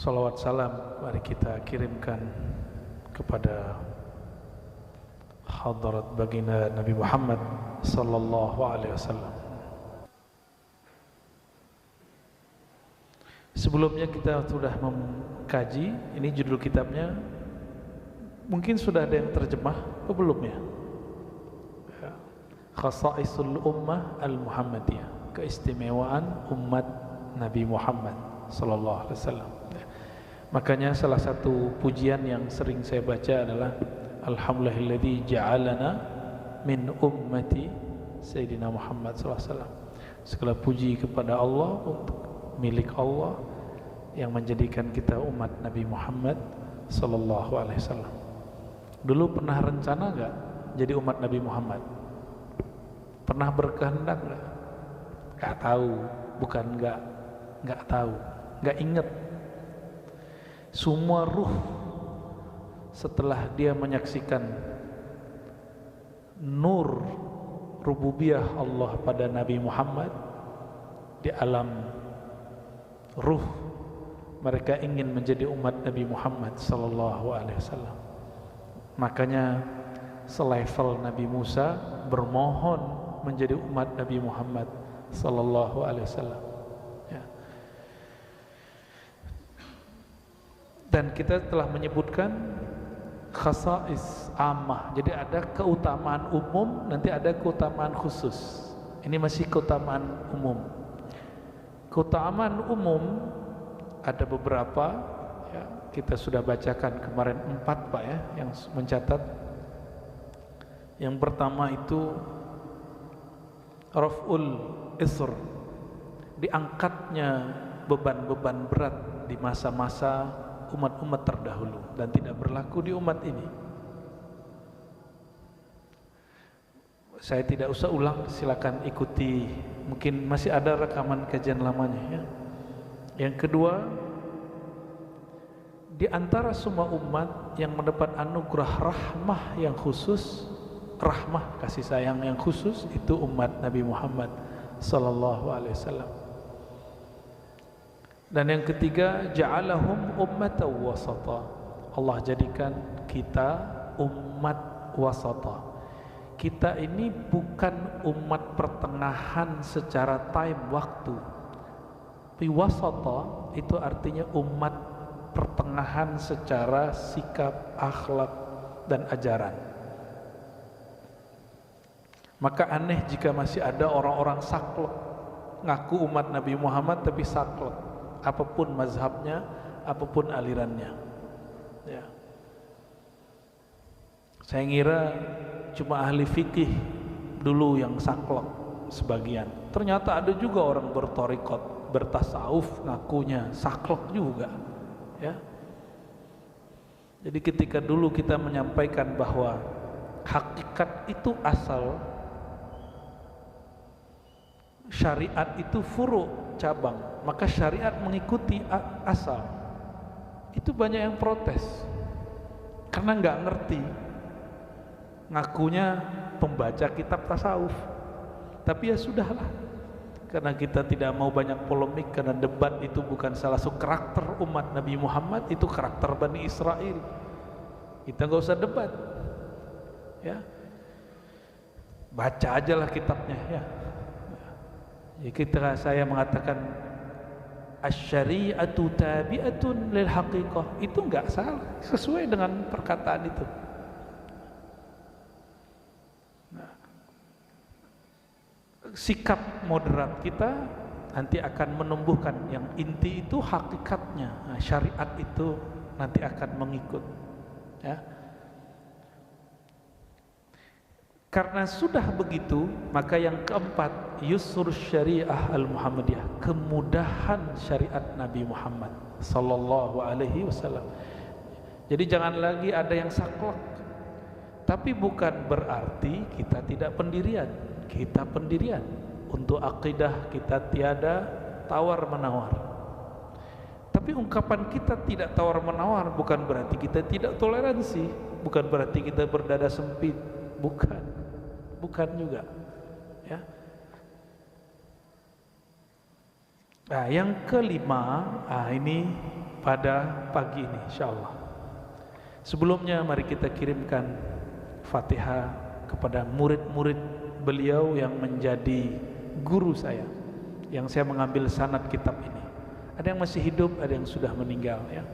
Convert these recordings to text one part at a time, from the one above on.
Salawat salam mari kita kirimkan kepada hadirat baginda Nabi Muhammad sallallahu alaihi wasallam. Sebelumnya kita sudah mengkaji, ini judul kitabnya mungkin sudah ada yang terjemah atau belum ya? Khasaisul Ummah Al-Muhammadiyah, keistimewaan umat Nabi Muhammad sallallahu alaihi wasallam. Makanya salah satu pujian yang sering saya baca adalah Alhamdulillahilladzi ja'alana min ummati Sayyidina Muhammad sallallahu alaihi wasallam. Segala puji kepada Allah, untuk milik Allah yang menjadikan kita umat Nabi Muhammad sallallahu alaihi wasallam. Dulu pernah rencana enggak jadi umat Nabi Muhammad? Pernah berkehendak enggak? Enggak tahu, bukan enggak tahu, enggak ingat. Semua ruh setelah dia menyaksikan nur rububiyah Allah pada Nabi Muhammad di alam ruh, mereka ingin menjadi umat Nabi Muhammad sallallahu alaihi wasallam. Makanya selevel Nabi Musa bermohon menjadi umat Nabi Muhammad sallallahu alaihi wasallam. Dan kita telah menyebutkan khasais ammah. Jadi ada keutamaan umum, nanti ada keutamaan khusus. Ini masih keutamaan umum. Keutamaan umum ada beberapa ya, kita sudah bacakan kemarin 4 Pak ya, yang mencatat. Yang pertama itu raf'ul isr, diangkatnya beban-beban berat di masa-masa umat-umat terdahulu dan tidak berlaku di umat ini. Saya tidak usah ulang, silakan ikuti, mungkin masih ada rekaman kajian lamanya ya. Yang kedua, di antara semua umat yang mendapat anugerah rahmah yang khusus, rahmah kasih sayang yang khusus, itu umat Nabi Muhammad sallallahu alaihi wasallam. Dan yang ketiga, ja'alahum ummatan wasata. Allah jadikan kita umat wasata. Kita ini bukan umat pertengahan secara time waktu. Tapi wasata itu artinya umat pertengahan secara sikap, akhlak dan ajaran. Maka aneh jika masih ada orang-orang saklek ngaku umat Nabi Muhammad tapi saklek, apapun mazhabnya, apapun alirannya ya. Saya ngira cuma ahli fikih dulu yang saklek sebagian, ternyata ada juga orang bertorikot, bertasawuf ngakunya saklek juga ya. Jadi ketika dulu kita menyampaikan bahwa hakikat itu asal, syariat itu furu, cabang, maka syariat mengikuti asal, itu banyak yang protes karena nggak ngerti, ngakunya pembaca kitab tasawuf. Tapi ya sudahlah, karena kita tidak mau banyak polemik, karena debat itu bukan salah satu karakter umat Nabi Muhammad, itu karakter Bani Israel. Kita nggak usah debat ya, baca aja lah kitabnya ya. Ya, ketika saya mengatakan asy-syari'atu tabi'atun lil haqiqah, itu enggak salah, sesuai dengan perkataan itu. Nah, sikap moderat kita nanti akan menumbuhkan yang inti itu hakikatnya. Nah, syariat itu nanti akan mengikut ya. Karena sudah begitu, maka yang keempat, yusur syariah al-Muhammadiyah, kemudahan syariat Nabi Muhammad sallallahu alaihi wasallam. Jadi jangan lagi ada yang saklek. Tapi bukan berarti kita tidak pendirian. Kita pendirian. Untuk akidah kita tiada tawar-menawar. Tapi ungkapan kita tidak tawar-menawar bukan berarti kita tidak toleransi, bukan berarti kita berdada sempit, bukan juga ya. Nah, yang kelima, ini pada pagi ini insyaallah. Sebelumnya mari kita kirimkan Fatihah kepada murid-murid beliau yang menjadi guru saya, yang saya mengambil sanad kitab ini. Ada yang masih hidup, ada yang sudah meninggal ya.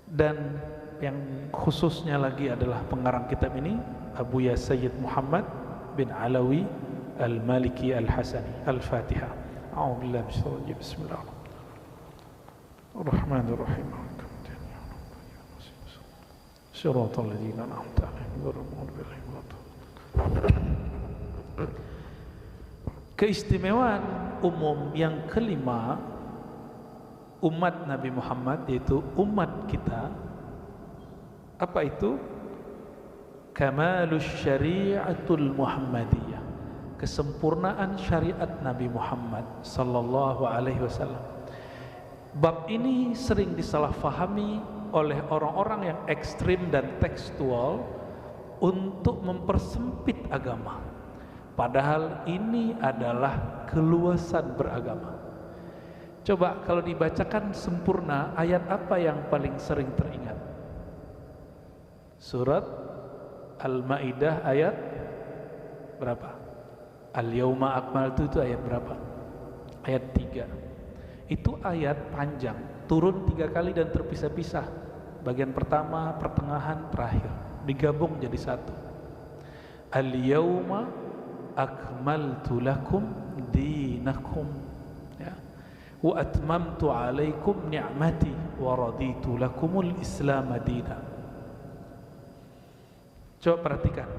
Dan yang khususnya lagi adalah pengarang kitab ini, Abu Ya Sayyid Muhammad bin Alawi Al-Maliki Al-Hasani. Al-Fatihah. A'udzubillahi minasyaitonir rajim. Bismillahirrahmanirrahim. Shiratal ladzina an'amta 'alaihim ghairil maghdubi 'alaihim waladdallin. Keistimewaan umum yang kelima umat Nabi Muhammad, yaitu umat kita, apa itu? Kamalus syari'atul Muhammadiyah, kesempurnaan syariat Nabi Muhammad sallallahu alaihi wasallam. Bab ini sering disalahfahami oleh orang-orang yang ekstrim dan tekstual untuk mempersempit agama, padahal ini adalah keluasan beragama. Coba kalau dibacakan sempurna, ayat apa yang paling sering teringat? Surat Al-Maidah ayat berapa? Al-Yauma Akmaltu itu ayat berapa? Ayat 3. Itu ayat panjang, turun 3 kali dan terpisah-pisah. Bagian pertama, pertengahan, terakhir, digabung jadi satu. Al-Yauma Akmaltu lakum dinakum, ya. Wa atmamtu alaikum ni'mati wa raditu lakumul Islam madina. Coba perhatikan,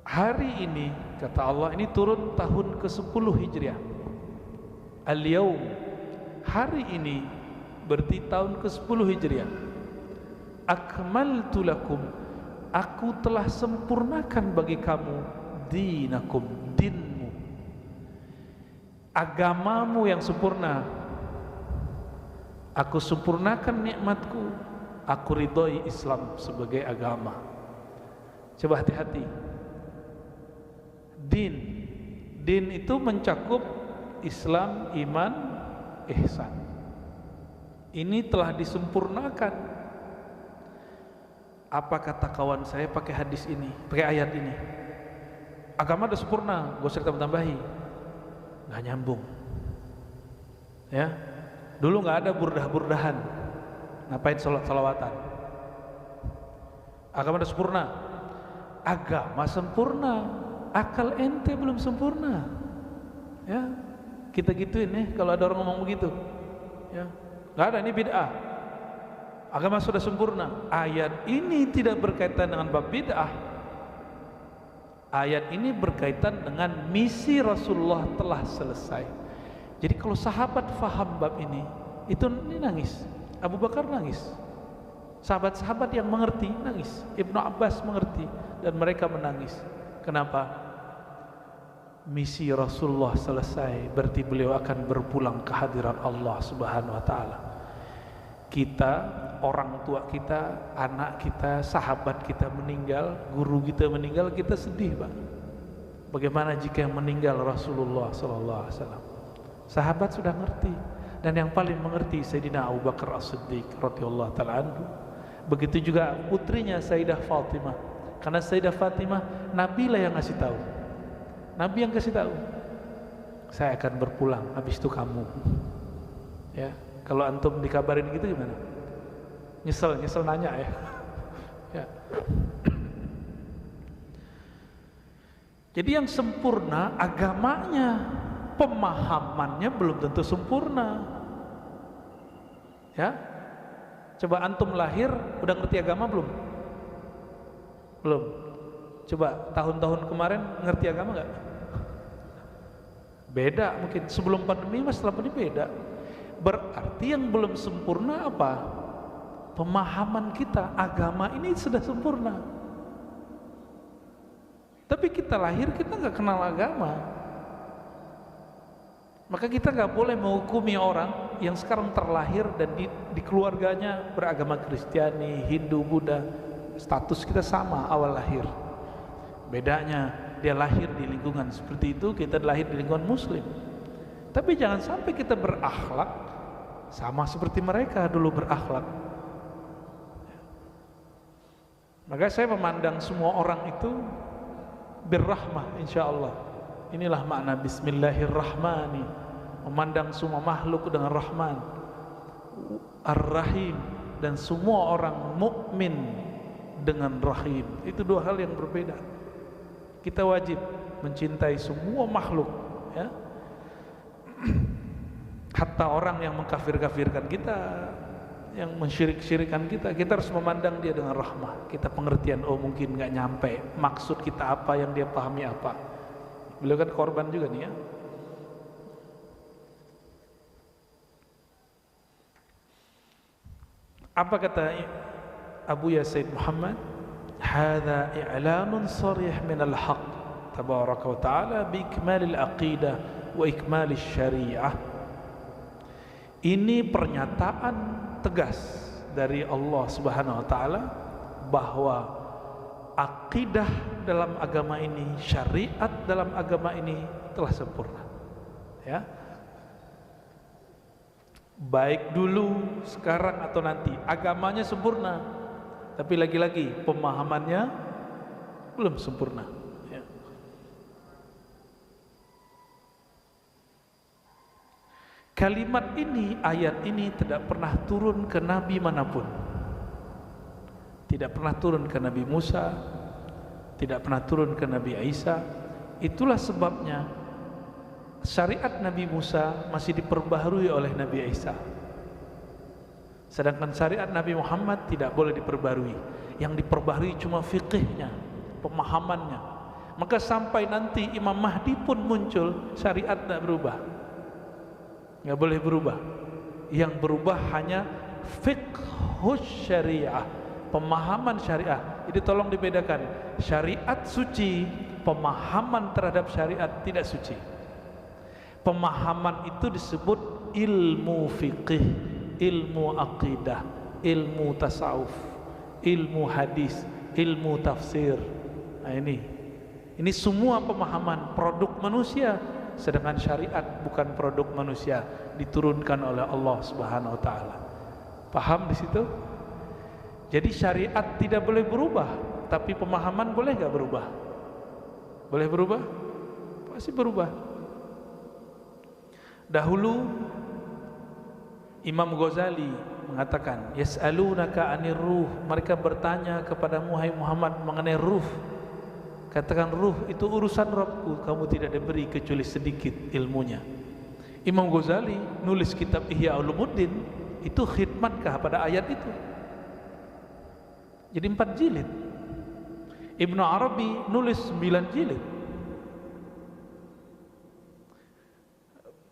hari ini kata Allah, ini turun tahun ke-10 Hijriah. Al-Yaum, hari ini berarti tahun ke-10 Hijriah. Akmaltu lakum, aku telah sempurnakan bagi kamu dinakum, dinmu, agamamu yang sempurna. Aku sempurnakan nikmatku, aku ridhoi Islam sebagai agama. Coba hati-hati. Din itu mencakup Islam, iman, ihsan. Ini telah disempurnakan. Apa kata kawan saya pakai hadis ini, pakai ayat ini? Agama udah sempurna, gak usah ditambah-tambahi. Gak nyambung. Ya, dulu gak ada burdah-burdahan. Ngapain sholat-sholawatan? Agama udah sempurna. Agama sempurna, akal ente belum sempurna. Ya, kita gituin ya kalau ada orang ngomong begitu. Ya, nggak ada, ini bid'ah. Agama sudah sempurna. Ayat ini tidak berkaitan dengan bab bid'ah. Ayat ini berkaitan dengan misi Rasulullah telah selesai. Jadi kalau sahabat faham bab ini nangis. Abu Bakar nangis. Sahabat-sahabat yang mengerti nangis. Ibnu Abbas mengerti dan mereka menangis. Kenapa? Misi Rasulullah selesai, berarti beliau akan berpulang ke hadirat Allah Subhanahu wa taala. Kita, orang tua kita, anak kita, sahabat kita meninggal, guru kita meninggal, kita sedih, Pak. Bagaimana jika yang meninggal Rasulullah sallallahu alaihi wasallam? Sahabat sudah ngerti, dan yang paling mengerti Sayyidina Abu Bakar As-Siddiq radhiyallahu taala anhu. Begitu juga putrinya Sayyidah Fatimah. Karena Sayyidah Fatimah Nabi lah yang ngasih tahu. Nabi yang kasih tahu, saya akan berpulang, habis itu kamu. Ya, kalau antum dikabarin gitu gimana? Nyesel nanya ya. Ya. Jadi yang sempurna agamanya, pemahamannya belum tentu sempurna. Ya, coba antum lahir udah ngerti agama belum? Belum. Coba tahun-tahun kemarin ngerti agama nggak? Beda mungkin. Sebelum pandemi mas, setelah pandemi beda. Berarti yang belum sempurna apa? Pemahaman kita. Agama ini sudah sempurna, tapi kita lahir kita nggak kenal agama. Maka kita nggak boleh menghukumi orang yang sekarang terlahir dan di keluarganya beragama Kristiani, Hindu, Buddha. Status kita sama awal lahir. Bedanya dia lahir di lingkungan seperti itu, kita lahir di lingkungan muslim. Tapi jangan sampai kita berakhlak sama seperti mereka dulu berakhlak. Maka saya memandang semua orang itu birrahmah, insyaallah. Inilah makna bismillahirrahmani, memandang semua makhluk dengan rahman, ar-rahim, dan semua orang mukmin dengan rahim. Itu dua hal yang berbeda. Kita wajib mencintai semua makhluk, ya. Hatta orang yang mengkafir-kafirkan kita, yang mensyirik-syirikan kita, kita harus memandang dia dengan rahmah. Kita pengertian, oh mungkin nggak nyampe maksud kita apa, yang dia pahami apa. Beliau kan korban juga nih, ya. Apa kata Abu Ya Said Muhammad? Hadza i'lanun sharih min al-haq tabaraka wa ta'ala bi ikmal al-aqidah wa ikmal al-syari'ah. Ini pernyataan tegas dari Allah Subhanahu wa taala bahwa akidah dalam agama ini, syariat dalam agama ini telah sempurna, ya. Baik dulu, sekarang atau nanti, agamanya sempurna, tapi lagi-lagi pemahamannya belum sempurna, ya. Kalimat ini, ayat ini tidak pernah turun ke nabi manapun. Tidak pernah turun ke Nabi Musa, tidak pernah turun ke Nabi Isa. Itulah sebabnya syariat Nabi Musa masih diperbaharui oleh Nabi Isa, sedangkan syariat Nabi Muhammad tidak boleh diperbarui. Yang diperbaharui cuma fikihnya, pemahamannya. Maka sampai nanti Imam Mahdi pun muncul, syariat tidak berubah, nggak boleh berubah. Yang berubah hanya fiqhus syariah, pemahaman syariah. Jadi tolong dibedakan, syariat suci, pemahaman terhadap syariat tidak suci. Pemahaman itu disebut ilmu fiqih, ilmu aqidah, ilmu tasawuf, ilmu hadis, ilmu tafsir. Nah ini semua pemahaman produk manusia, sedangkan syariat bukan produk manusia, diturunkan oleh Allah Subhanahu wa taala. Paham di situ? Jadi syariat tidak boleh berubah, tapi pemahaman boleh nggak berubah? Boleh berubah? Pasti berubah. Dahulu Imam Ghazali mengatakan, yas'alunaka 'anir ruh, mereka bertanya kepadamu hai Muhammad mengenai ruh. Katakan, ruh itu urusan Rabbku, kamu tidak diberi kecuali sedikit ilmunya. Imam Ghazali nulis kitab Ihya Ulumuddin, itu khidmatkah pada ayat itu? Jadi 4 jilid. Ibnu Arabi nulis 9 jilid.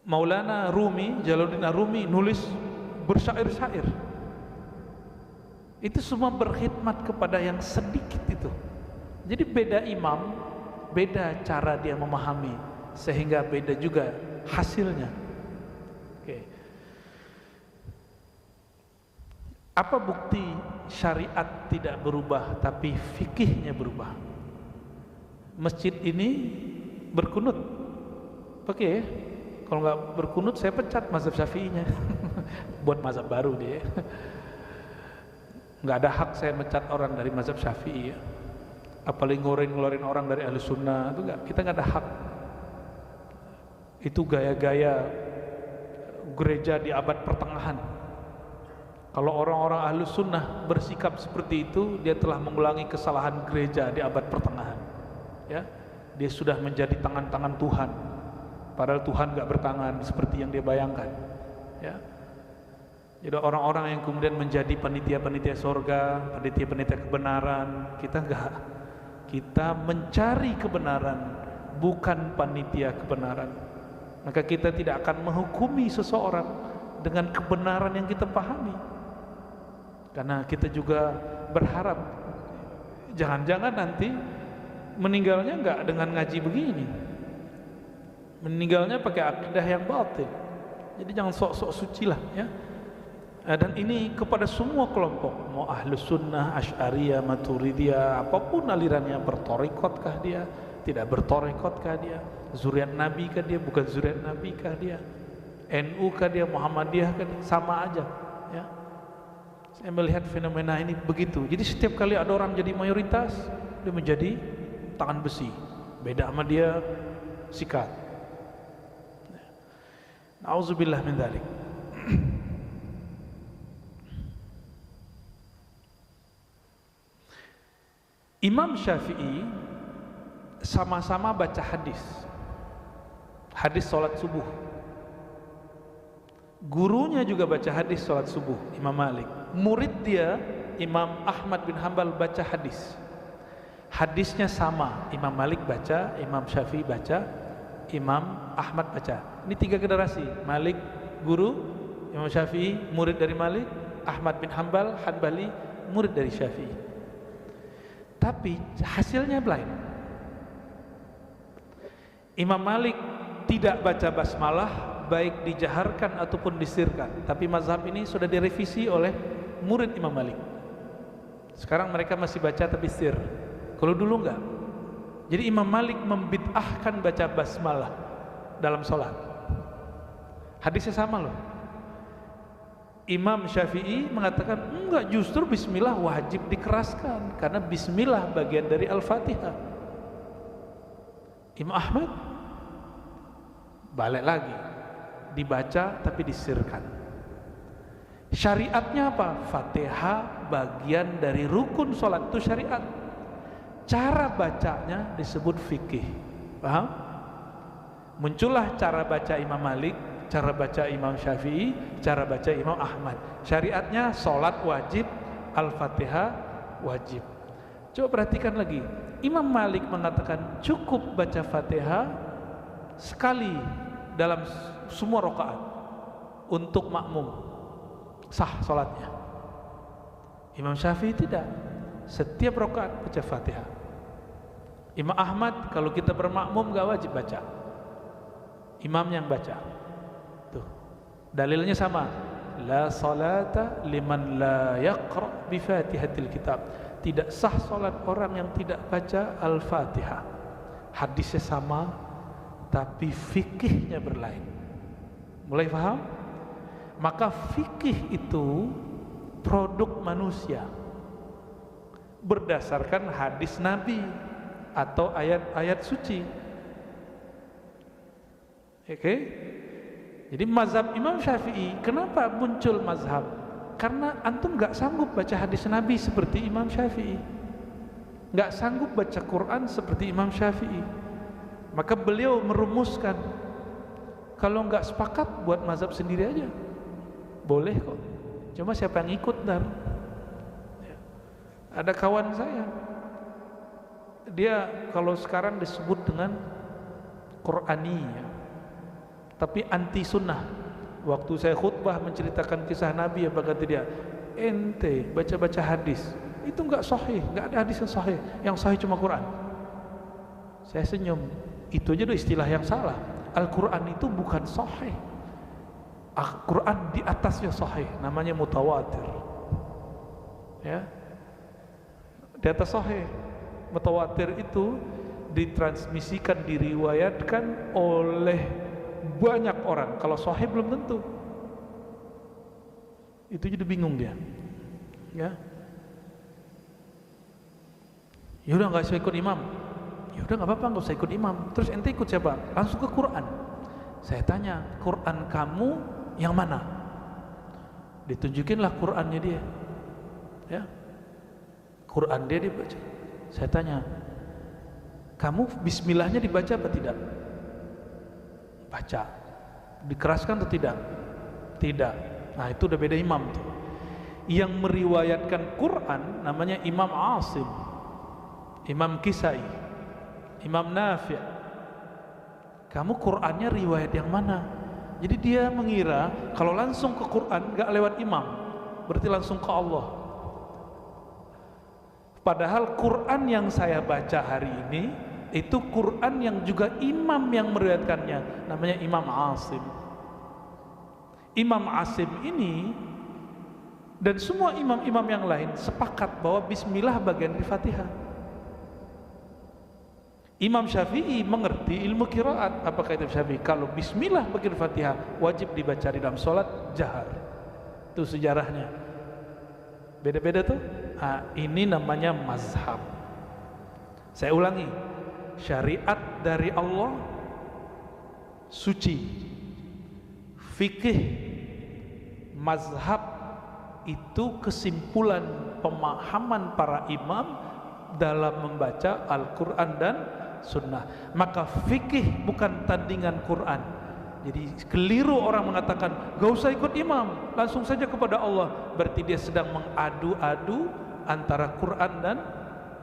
Maulana Rumi, Jalaluddin Rumi nulis bersyair-syair. Itu semua berkhidmat kepada yang sedikit itu. Jadi beda imam, beda cara dia memahami, sehingga beda juga hasilnya. Oke. Apa bukti syariat tidak berubah tapi fikihnya berubah? Masjid ini berkunut, oke? Kalau nggak berkunut saya pecat mazhab Syafi'inya. Buat mazhab baru dia. Nggak ada hak saya mecat orang dari mazhab Syafi'i, ya. Apalagi ngeluarin orang dari Ahlus Sunnah, itu nggak, kita nggak ada hak. Itu gaya-gaya gereja di abad pertengahan. Kalau orang-orang Ahlus Sunnah bersikap seperti itu, dia telah mengulangi kesalahan gereja di abad pertengahan, ya. Dia sudah menjadi tangan-tangan Tuhan, padahal Tuhan nggak bertangan seperti yang dia bayangkan, ya. Jadi orang-orang yang kemudian menjadi panitia-panitia sorga, panitia-panitia kebenaran, kita enggak. Kita mencari kebenaran, bukan panitia kebenaran. Maka kita tidak akan menghukumi seseorang dengan kebenaran yang kita pahami, karena kita juga berharap jangan-jangan nanti meninggalnya enggak dengan ngaji begini, meninggalnya pakai akidah yang batil. Jadi jangan sok-sok suci lah, ya. Dan ini kepada semua kelompok, mau Ahlus Sunnah, Asy'ariyah, Maturidiyah, apapun alirannya, bertorikotkah dia, tidak bertorikotkah dia, zuriat Nabi kah dia, bukan zuriat Nabi kah dia, NU kah dia, Muhammadiyah kah, sama aja ya. Saya melihat fenomena ini begitu. Jadi setiap kali ada orang jadi mayoritas, dia menjadi tangan besi. Beda sama dia sikat. Nauzubillah min dzalik. Imam Syafi'i sama-sama baca hadis sholat subuh. Gurunya juga baca hadis sholat subuh, Imam Malik. Murid dia Imam Ahmad bin Hanbal baca hadis. Hadisnya sama, Imam Malik baca, Imam Syafi'i baca, Imam Ahmad baca. Ini 3 generasi. Malik guru, Imam Syafi'i murid dari Malik, Ahmad bin Hanbal Hanbali murid dari Syafi'i. Tapi hasilnya lain. Imam Malik tidak baca basmalah baik dijaharkan ataupun disirkan. Tapi mazhab ini sudah direvisi oleh murid Imam Malik. Sekarang mereka masih baca tapi sir. Kalau dulu enggak. Jadi Imam Malik membid'ahkan baca basmalah dalam sholat. Hadisnya sama loh. Imam Syafi'i mengatakan enggak, justru bismillah wajib dikeraskan karena bismillah bagian dari Al-Fatihah. Imam Ahmad balik lagi, dibaca tapi disirkan. Syariatnya apa? Fatihah bagian dari rukun sholat, itu syariat. Cara bacanya disebut fikih. Paham? Muncullah cara baca Imam Malik, cara baca Imam Syafi'i, cara baca Imam Ahmad. Syariatnya sholat wajib, Al-Fatihah wajib. Coba perhatikan lagi, Imam Malik mengatakan cukup baca Fatihah sekali dalam semua rakaat untuk makmum, sah sholatnya. Imam Syafi'i tidak, setiap rakaat baca Fatihah. Imam Ahmad kalau kita bermakmum gak wajib baca, imam yang baca. Tuh, dalilnya sama. La salata liman la yaqra bi Fatihatil Kitab. Tidak sah salat orang yang tidak baca Al-Fatihah. Hadisnya sama, tapi fikihnya berlain. Mulai paham? Maka fikih itu produk manusia berdasarkan hadis Nabi atau ayat-ayat suci. Oke? Jadi mazhab Imam Syafi'i, kenapa muncul mazhab? Karena antum gak sanggup baca hadis Nabi seperti Imam Syafi'i, gak sanggup baca Quran seperti Imam Syafi'i. Maka beliau merumuskan, kalau gak sepakat buat mazhab sendiri aja, boleh kok. Cuma siapa yang ikut dan ada kawan saya, dia kalau sekarang disebut dengan Qur'ani ya, tapi anti sunnah. Waktu saya khutbah menceritakan kisah Nabi, apa kata dia? Ente baca-baca hadis itu enggak sahih, enggak ada hadis yang sahih. Yang sahih cuma Quran. Saya senyum. Itu aja istilah yang salah. Al-Quran itu bukan sahih. Al-Quran di atasnya sahih, namanya mutawatir. Ya, di atas sahih. Mutawatir itu ditransmisikan, diriwayatkan oleh banyak orang. Kalau sahih belum tentu. Itu jadi bingung dia. Ya. Ya udah enggak usah ikut imam. Ya udah enggak apa-apa, enggak usah ikut imam. Terus ente ikut siapa? Langsung ke Quran. Saya tanya, Quran kamu yang mana? Ditunjukinlah Qurannya dia. Ya. Quran dia dibaca. Saya tanya, kamu bismillahnya dibaca apa tidak? Baca. Dikeraskan atau tidak? Tidak. Nah itu udah beda imam tuh. Yang meriwayatkan Quran namanya Imam Asim, Imam Kisai, Imam Nafi'. Kamu Qurannya riwayat yang mana? Jadi dia mengira kalau langsung ke Quran gak lewat imam, berarti langsung ke Allah. Padahal Quran yang saya baca hari ini itu Quran yang juga imam yang meriwayatkannya, namanya Imam Asim. Imam Asim ini dan semua imam-imam yang lain sepakat bahwa bismillah bagian dari Fatihah. Imam Syafi'i mengerti ilmu qiraat. Apa kata Imam Syafi'i? Kalau bismillah bagi Fatihah wajib dibaca di dalam sholat jahar. Itu sejarahnya. Beda-beda tuh. Nah, ini namanya mazhab. Saya ulangi, syariat dari Allah suci, fikih, mazhab itu kesimpulan pemahaman para imam dalam membaca Al-Quran dan Sunnah. Maka fikih bukan tandingan Quran. Jadi keliru orang mengatakan gak usah ikut imam, langsung saja kepada Allah. Berarti dia sedang mengadu-adu antara Quran dan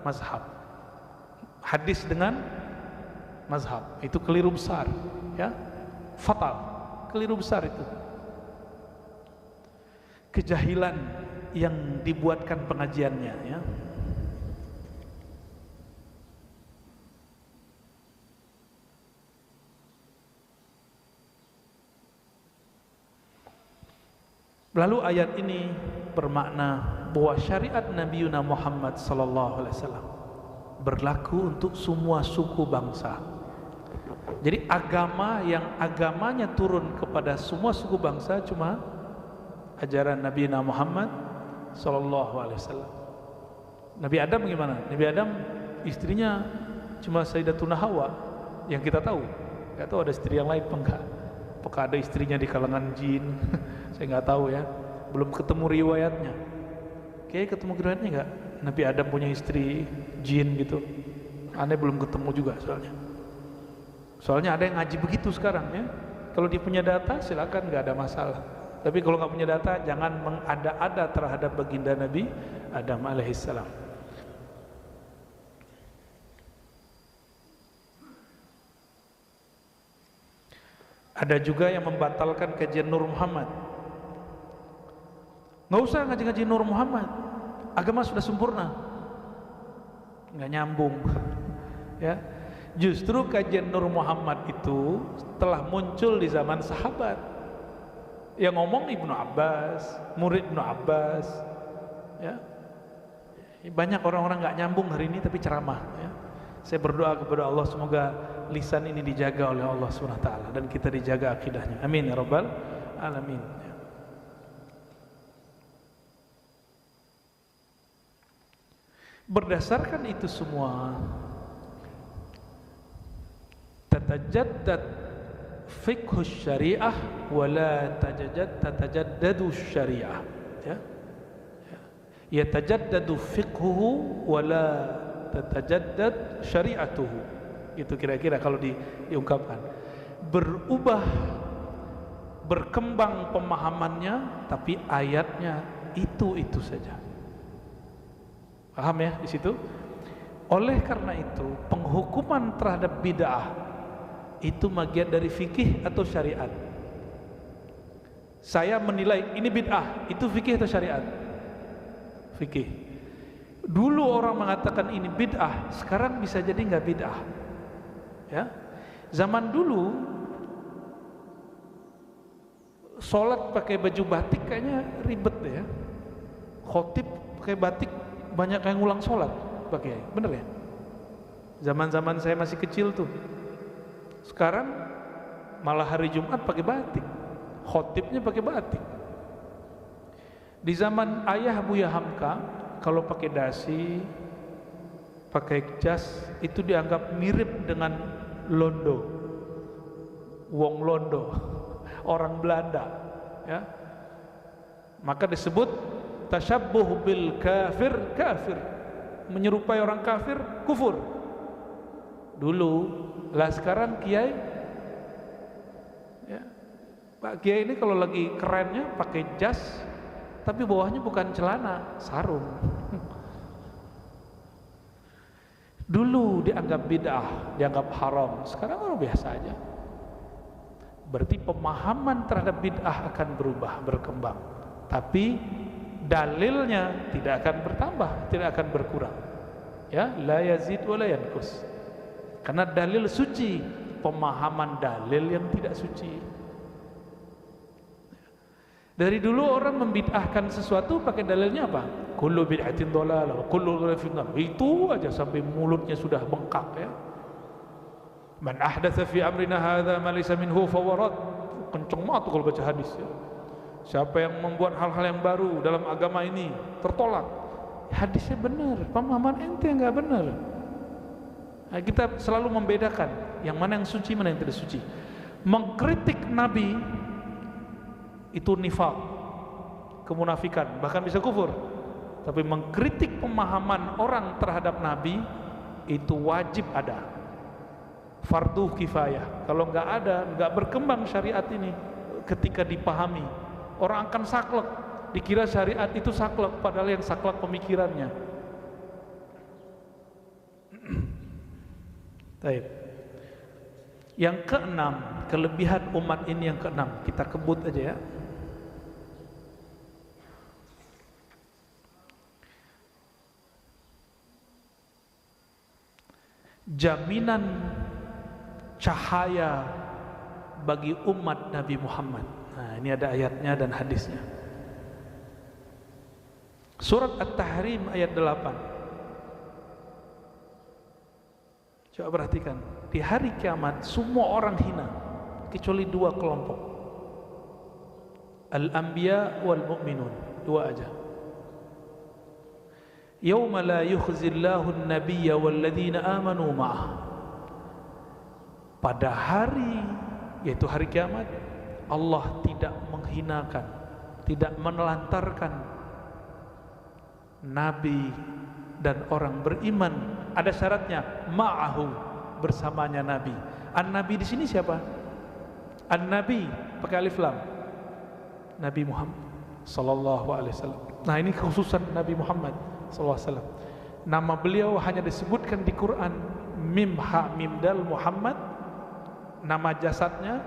mazhab, hadis dengan mazhab. Itu keliru besar, ya, fatal, keliru besar itu. Kejahilan yang dibuatkan pengajiannya, ya. Lalu ayat ini bermakna bahwa syariat Nabi Muhammad sallallahu alaihi wasallam berlaku untuk semua suku bangsa. Jadi agama yang agamanya turun kepada semua suku bangsa cuma ajaran Nabi Muhammad sallallahu alaihi wasallam. Nabi Adam gimana? Nabi Adam istrinya cuma Sayyidatuna Hawa yang kita tahu. Enggak tahu ada istri yang lain apa enggak. Apakah ada istrinya di kalangan jin? Saya nggak tahu ya, belum ketemu riwayatnya. Kayak ketemu riwayatnya nggak? Nabi Adam punya istri jin gitu. Aneh belum ketemu juga soalnya. Soalnya ada yang ngaji begitu sekarang ya. Kalau dia punya data silakan, nggak ada masalah. Tapi kalau nggak punya data jangan mengada-ada terhadap baginda Nabi Adam alaihissalam. Ada juga yang membatalkan kajian Nur Muhammad. Nggak usah ngaji-ngaji Nur Muhammad, agama sudah sempurna. Nggak nyambung, ya. Justru kajian Nur Muhammad itu telah muncul di zaman sahabat. Yang ngomong Ibnu Abbas, murid Ibnu Abbas, ya. Banyak orang-orang nggak nyambung hari ini tapi ceramah, ya. Saya berdoa kepada Allah semoga lisan ini dijaga oleh Allah SWT dan kita dijaga akidahnya. Amin ya rabbal alamin. Berdasarkan itu semua, tatajaddad fiqh syariah wala tatajaddadu syariah, ya. Yatajaddadu fiqhuhu wala tatajaddad syariatuhu. Itu kira-kira kalau diungkapkan. Berubah, berkembang pemahamannya, tapi ayatnya itu saja. Paham ya di situ? Oleh karena itu, penghukuman terhadap bid'ah itu bagian dari fikih atau syariat. Saya menilai ini bid'ah, itu fikih atau syariat? Fikih. Dulu orang mengatakan ini bid'ah, sekarang bisa jadi nggak bid'ah, ya. Zaman dulu sholat pakai baju batik kayaknya ribet deh, ya. Khotib pakai batik, banyak yang ngulang sholat pakai, bener ya? Zaman-zaman saya masih kecil tuh. Sekarang malah hari Jumat pakai batik, khotibnya pakai batik. Di zaman ayah Buya Hamka, kalau pakai dasi, pakai jas, itu dianggap mirip dengan Londo, wong Londo, orang Belanda, ya. Maka disebut tasyabbuh bil kafir, kafir, menyerupai orang kafir, kufur. Dulu, lah sekarang kiai, ya, Pak Kiai ini kalau lagi kerennya pakai jas, tapi bawahnya bukan celana, sarung. Dulu dianggap bid'ah, dianggap haram, sekarang orang biasa aja. Berarti pemahaman terhadap bid'ah akan berubah, berkembang, tapi dalilnya tidak akan bertambah, tidak akan berkurang, ya. La yazid wa la yanqus. Karena dalil suci, pemahaman dalil yang tidak suci. Dari dulu orang membid'ahkan sesuatu pakai dalilnya apa? Kullu bid'atin dhalalah, kullu dhalalah finnar. Itu aja sampai mulutnya sudah bengkak, ya. Man ahdatsa fi amrina hadza ma laysa minhu fawarat. Kenceng banget tuh kalau baca hadis ya. Siapa yang membuat hal-hal yang baru dalam agama ini tertolak. Hadisnya benar, pemahaman ente enggak benar. Nah, kita selalu membedakan yang mana yang suci, mana yang tidak suci. Mengkritik Nabi itu nifaq, kemunafikan, bahkan bisa kufur. Tapi mengkritik pemahaman orang terhadap Nabi itu wajib ada, fardu kifayah. Kalau nggak ada, nggak berkembang syariat ini. Ketika dipahami, orang akan saklek, dikira syariat itu saklek, padahal yang saklek pemikirannya. Baik. Yang keenam, kelebihan umat ini yang keenam, kita kebut aja ya. Jaminan cahaya bagi umat Nabi Muhammad. Nah, ini ada ayatnya dan hadisnya. Surat At-Tahrim ayat 8. Coba perhatikan, di hari kiamat semua orang hina kecuali dua kelompok, Al-Anbiya wal Mu'minun, dua aja. Yauma la yukhzillahu an-nabiyya walladzina amanu ma'ah. Pada hari, yaitu hari kiamat, Allah tidak menghinakan, tidak menelantarkan nabi dan orang beriman. Ada syaratnya, ma'ahu, bersamanya nabi. An-nabi di sini siapa? An-nabi pakai alif lam, Nabi Muhammad sallallahu alaihi wasallam. Nah, ini kekhususan Nabi Muhammad sallallahu alaihi wasallam. Nama beliau hanya disebutkan di Quran, mim ha mim dal Muhammad. Nama jasadnya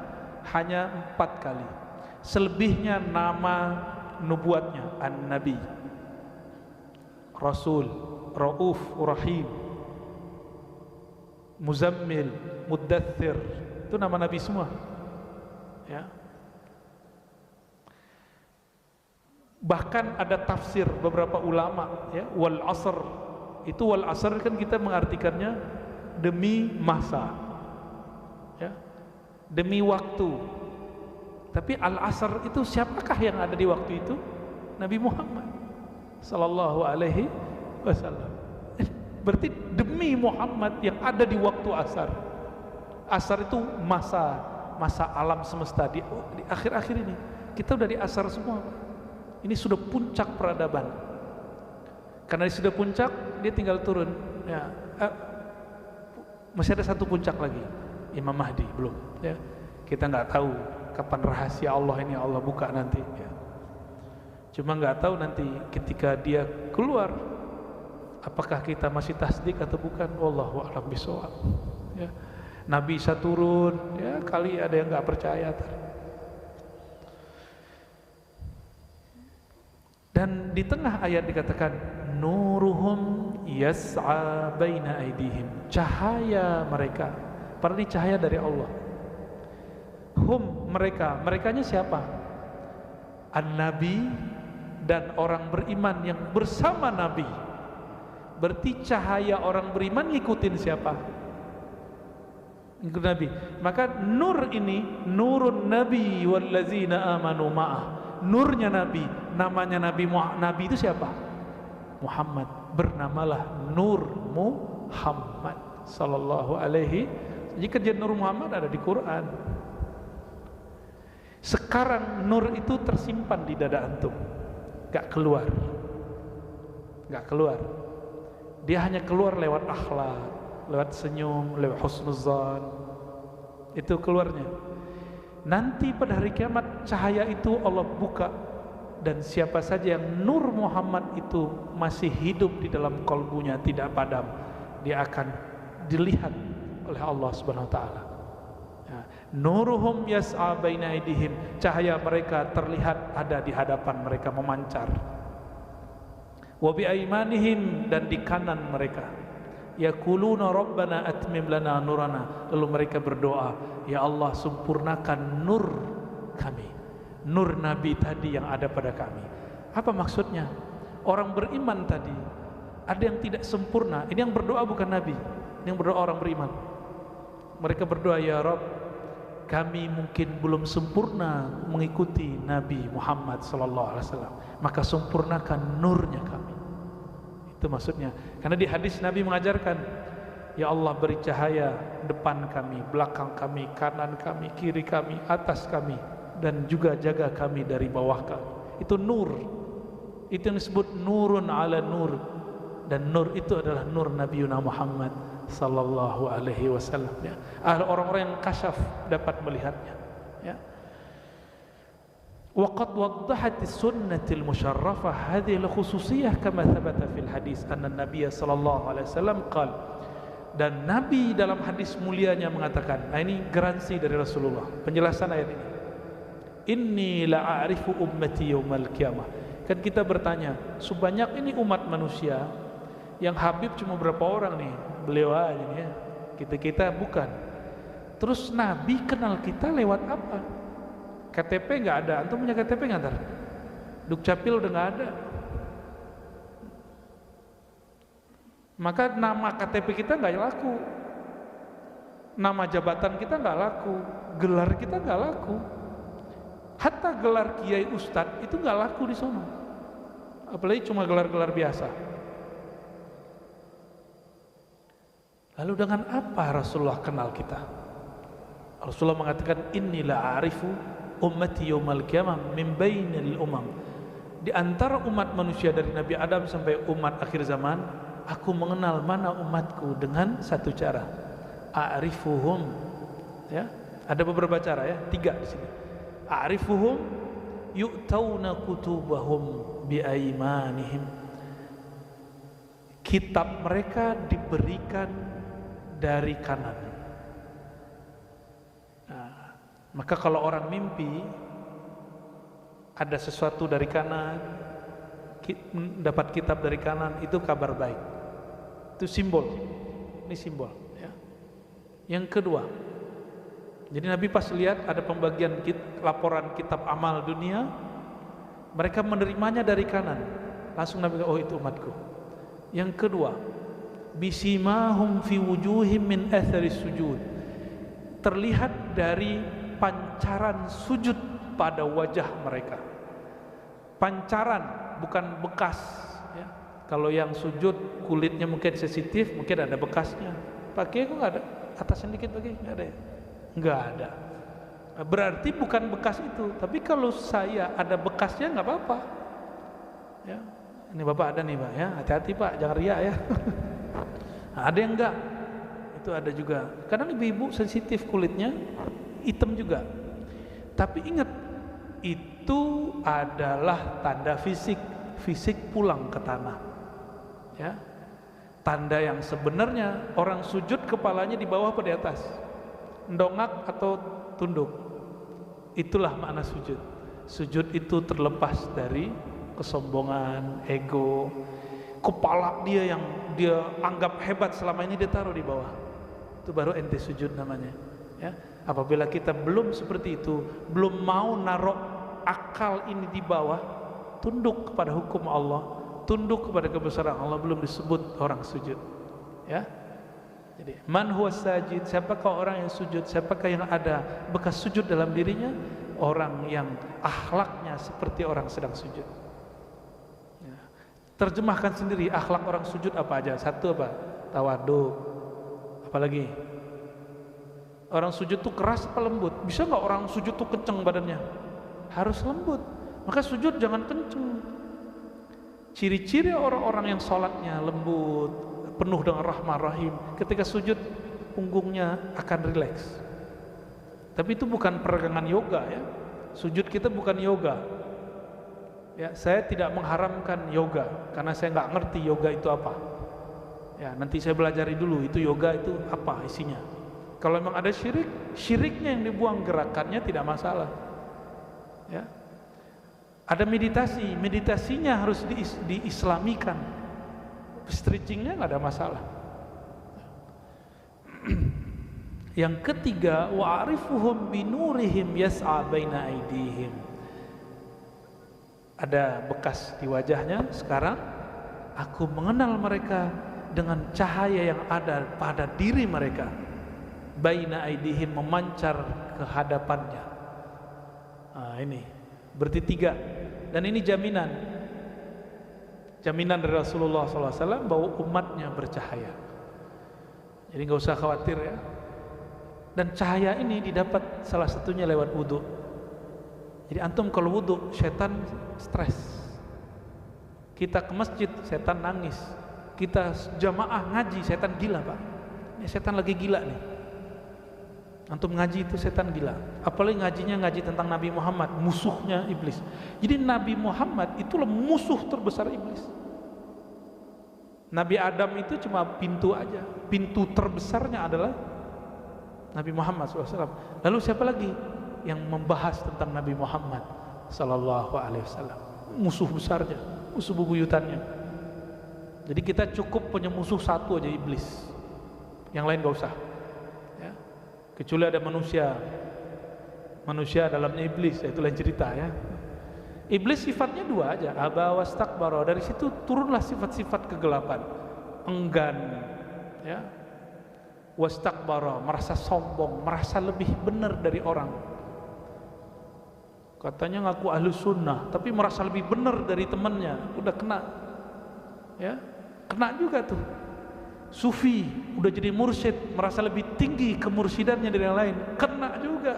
hanya 4 kali. Selebihnya nama nubuatnya An-Nabi, Rasul, Rauf, Rahim, Muzammil, Muddathir. Itu nama Nabi semua ya. Bahkan ada tafsir beberapa ulama ya, wal asr. Itu wal asr kan kita mengartikannya demi masa ya, demi waktu. Tapi al asr itu siapakah yang ada di waktu itu? Nabi Muhammad sallallahu alaihi wasallam. Berarti demi Muhammad yang ada di waktu asar. Asar itu masa alam semesta di akhir-akhir ini. Kita udah di asar semua. Ini sudah puncak peradaban. Karena sudah puncak, dia tinggal turun ya. Masih ada satu puncak lagi, Imam Mahdi belum ya. Kita nggak tahu kapan rahasia Allah ini Allah buka nanti ya. Cuma nggak tahu nanti ketika dia keluar, apakah kita masih tasdik atau bukan? Wallahu a'lam bishawab ya. Nabi bisa turun ya, kali ada yang nggak percaya. Dan di tengah ayat dikatakan nuruhum yas'a baina aidihim, cahaya mereka, padahal ini cahaya dari Allah. Hum, mereka, merekanya siapa? An-Nabi dan orang beriman yang bersama Nabi. Berarti cahaya orang beriman ngikutin siapa? Ngikut Nabi. Maka nur ini nurun Nabi wallazina amanu ma'ah. Nurnya Nabi, namanya Nabi itu siapa? Muhammad. Bernamalah Nur Muhammad sallallahu alaihi. Jika dia Nur Muhammad ada di Quran. Sekarang nur itu tersimpan di dada antum, gak keluar, gak keluar. Dia hanya keluar lewat akhlak, lewat senyum, lewat husnuzan. Itu keluarnya. Nanti pada hari kiamat cahaya itu Allah buka, dan siapa saja yang Nur Muhammad itu masih hidup di dalam kalbunya, tidak padam, dia akan dilihat oleh Allah Subhanahu wa taala. Ya. Nuruhum yas'a baina aidihim, cahaya mereka terlihat ada di hadapan mereka memancar. Wa bi aimanihim, dan di kanan mereka. Yaquluna rabbana atmim lana nurana, lalu mereka berdoa, ya Allah sempurnakan nur kami, nur Nabi tadi yang ada pada kami. Apa maksudnya? Orang beriman tadi ada yang tidak sempurna. Ini yang berdoa bukan Nabi, ini yang berdoa orang beriman. Mereka berdoa, ya Rabb, kami mungkin belum sempurna mengikuti Nabi Muhammad SAW, maka sempurnakan nurnya kami. Itu maksudnya. Karena di hadis Nabi mengajarkan, ya Allah, beri cahaya depan kami, belakang kami, kanan kami, kiri kami, atas kami, dan juga jaga kami dari bawah kami. Itu nur. Itu yang disebut nurun ala nur. Dan nur itu adalah nur Nabi Muhammad sallallahu alaihi wasallam, ya. Orang-orang yang kasyaf dapat melihatnya, ya. Wa qad waddahat as-sunnatul musharrafah hadhihi al-khususiyah kama thabata fil hadis anna an-nabiy sallallahu alaihi wasallam qala, dan Nabi dalam hadis mulianya mengatakan, nah ini garansi dari Rasulullah, penjelasan ayat ini, inni la'arifu ummati yaumal qiyamah. Kan kita bertanya, sebanyak ini umat manusia, yang Habib cuma berapa orang nih? Beliau aja nih, ya. Kita bukan. Terus Nabi kenal kita lewat apa? KTP nggak ada. Antum punya KTP nggak ntar? Dukcapil udah nggak ada. Maka nama KTP kita nggak laku, nama jabatan kita nggak laku, gelar kita nggak laku. Hatta gelar kiai ustadz itu nggak laku di sana. Apalagi cuma gelar-gelar biasa. Lalu dengan apa Rasulullah kenal kita? Rasulullah mengatakan, inilah arifu ummati yaumal qiyamah min bainil umam. Di antara umat manusia dari Nabi Adam sampai umat akhir zaman, aku mengenal mana umatku dengan satu cara. A'rifuhum, ya. Ada beberapa cara, ya, 3 di sini. A'rifuhum yu'tauna kutubahum biaimanihim. Kitab mereka diberikan dari kanan. Nah, maka kalau orang mimpi ada sesuatu dari kanan, dapat kitab dari kanan, itu kabar baik. Itu simbol. Ini simbol, ya. Yang kedua, jadi Nabi pas lihat ada pembagian laporan kitab amal dunia, mereka menerimanya dari kanan. Langsung Nabi, oh itu umatku. Yang kedua, bisimahum fi wujuhim min athari sujud. Terlihat dari pancaran sujud pada wajah mereka. Pancaran, bukan bekas, ya. Kalau yang sujud kulitnya mungkin sensitif, mungkin ada bekasnya. Pakai kok nggak ada? Atasnya dikit pakai nggak ada, ya? Nggak ada. Berarti bukan bekas itu. Tapi kalau saya ada bekasnya nggak apa-apa, ya. Ini Bapak ada nih Pak, ya, hati-hati Pak, jangan riak, ya. Nah, ada yang enggak, itu ada juga. Kadang ibu-ibu sensitif kulitnya, hitam juga. Tapi ingat, itu adalah tanda fisik pulang ke tanah, ya. Tanda yang sebenarnya orang sujud kepalanya di bawah atau di atas, ndongak atau tunduk. Itulah makna sujud. Sujud itu terlepas dari kesombongan, ego. Kepala dia yang dia anggap hebat selama ini dia taruh di bawah. Itu baru ente sujud namanya, ya. Apabila kita belum seperti itu, belum mau naruh akal ini di bawah, tunduk kepada hukum Allah, tunduk kepada kebesaran Allah, belum disebut orang sujud, ya. Jadi man huwa sajid, siapakah orang yang sujud, siapakah yang ada bekas sujud dalam dirinya? Orang yang akhlaknya seperti orang sedang sujud. Terjemahkan sendiri akhlak orang sujud apa aja. Satu apa? Tawadhu. Apalagi? Orang sujud tuh keras apa lembut? Bisa nggak orang sujud tuh kenceng badannya? Harus lembut. Maka sujud jangan kenceng. Ciri-ciri orang-orang yang sholatnya lembut, penuh dengan rahmah rahim, ketika sujud punggungnya akan rileks. Tapi itu bukan peregangan yoga, ya. Sujud kita bukan yoga. Ya, saya tidak mengharamkan yoga karena saya nggak ngerti yoga itu apa. Ya, nanti saya belajari dulu itu yoga itu apa isinya. Kalau memang ada syirik, syiriknya yang dibuang, gerakannya tidak masalah. Ya. Ada meditasi, meditasinya harus diislamikan. Stretchingnya nggak ada masalah. Yang ketiga, wa'arifuhum binurihim yas'a baina aidihim. Ada bekas di wajahnya. Sekarang aku mengenal mereka dengan cahaya yang ada pada diri mereka. baina aidihim, memancar ke hadapannya. Ini berarti 3, dan ini jaminan dari Rasulullah SAW bahwa umatnya bercahaya. Jadi nggak usah khawatir ya. Dan cahaya ini didapat salah satunya lewat wudu. Jadi antum kalau wudu, setan stres. Kita ke masjid, setan nangis. Kita jamaah ngaji, setan gila pak. Ini setan lagi gila nih. Antum ngaji itu setan gila. Apalagi ngajinya ngaji tentang Nabi Muhammad, musuhnya iblis. Jadi Nabi Muhammad itulah musuh terbesar iblis. Nabi Adam itu cuma pintu aja. Pintu terbesarnya adalah Nabi Muhammad SAW. Lalu siapa lagi yang membahas tentang Nabi Muhammad SAW? Musuh besarnya, musuh bebuyutannya. Jadi kita cukup punya musuh satu aja, iblis. Yang lain gak usah ya. Kecuali ada manusia dalamnya iblis, itu lain cerita ya. Iblis sifatnya 2 aja, aba wastakbara. Dari situ turunlah sifat-sifat kegelapan, enggan ya, wastakbara, merasa sombong, merasa lebih benar dari orang. Katanya ngaku ahlu sunnah, tapi merasa lebih benar dari temannya. Udah kena ya, kena juga tuh. Sufi udah jadi mursyid, merasa lebih tinggi kemursidannya dari yang lain, kena juga.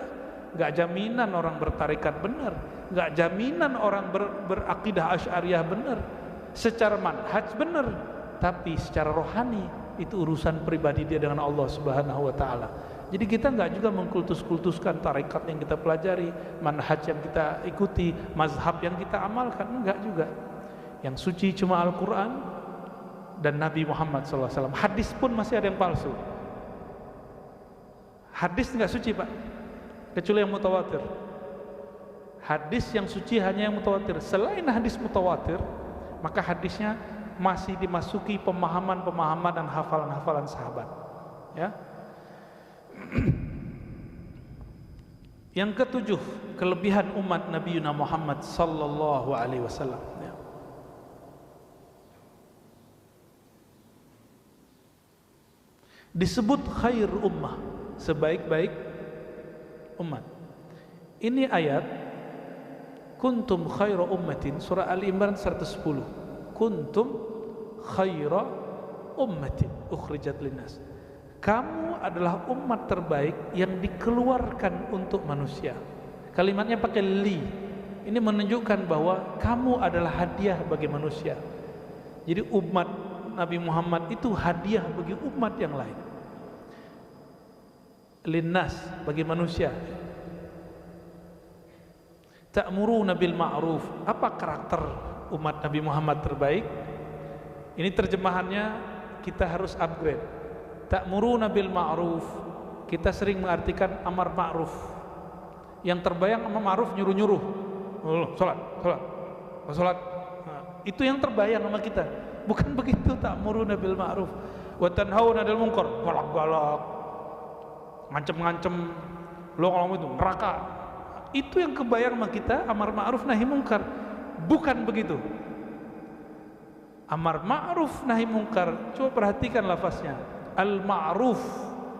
Gak jaminan orang bertarikat benar, gak jaminan orang berakidah asy'ariyah benar. Secara manhaj benar, tapi secara rohani itu urusan pribadi dia dengan Allah Subhanahu wa taala. Jadi kita nggak juga mengkultus-kultuskan tarikat yang kita pelajari, manhaj yang kita ikuti, mazhab yang kita amalkan, enggak juga. Yang suci cuma Al-Quran dan Nabi Muhammad SAW. Hadis pun masih ada yang palsu. Hadis nggak suci pak, kecuali yang mutawatir. Hadis yang suci hanya yang mutawatir. Selain hadis mutawatir, maka hadisnya masih dimasuki pemahaman-pemahaman dan hafalan-hafalan sahabat ya. Yang ketujuh, kelebihan umat Nabi Muhammad sallallahu alaihi wasallam ya. Disebut khair ummah, sebaik-baik umat. Ini ayat kuntum khaira ummatin, surah Ali Imran 110. Kuntum khaira ummatin ukhrijat linnas. Kamu adalah umat terbaik yang dikeluarkan untuk manusia. Kalimatnya pakai li. Ini menunjukkan bahwa kamu adalah hadiah bagi manusia. Jadi umat Nabi Muhammad itu hadiah bagi umat yang lain. Linnas, bagi manusia. Ta'muruna bil ma'ruf. Apa karakter umat Nabi Muhammad terbaik? Ini terjemahannya kita harus upgrade. Ta'muruna bil ma'ruf, kita sering mengartikan amar ma'ruf. Yang terbayang amar ma'ruf nyuruh-nyuruh. Salat. Nah, itu yang terbayang sama kita. Bukan begitu ta'muruna bil ma'ruf wa tanhauna 'anil munkar. Galak-galak. Ngancem-ngancem, lo ngomong itu neraka. Itu yang kebayang sama kita, amar ma'ruf nahi munkar. Bukan begitu. Amar ma'ruf nahi munkar, coba perhatikan lafaznya. Al-ma'ruf,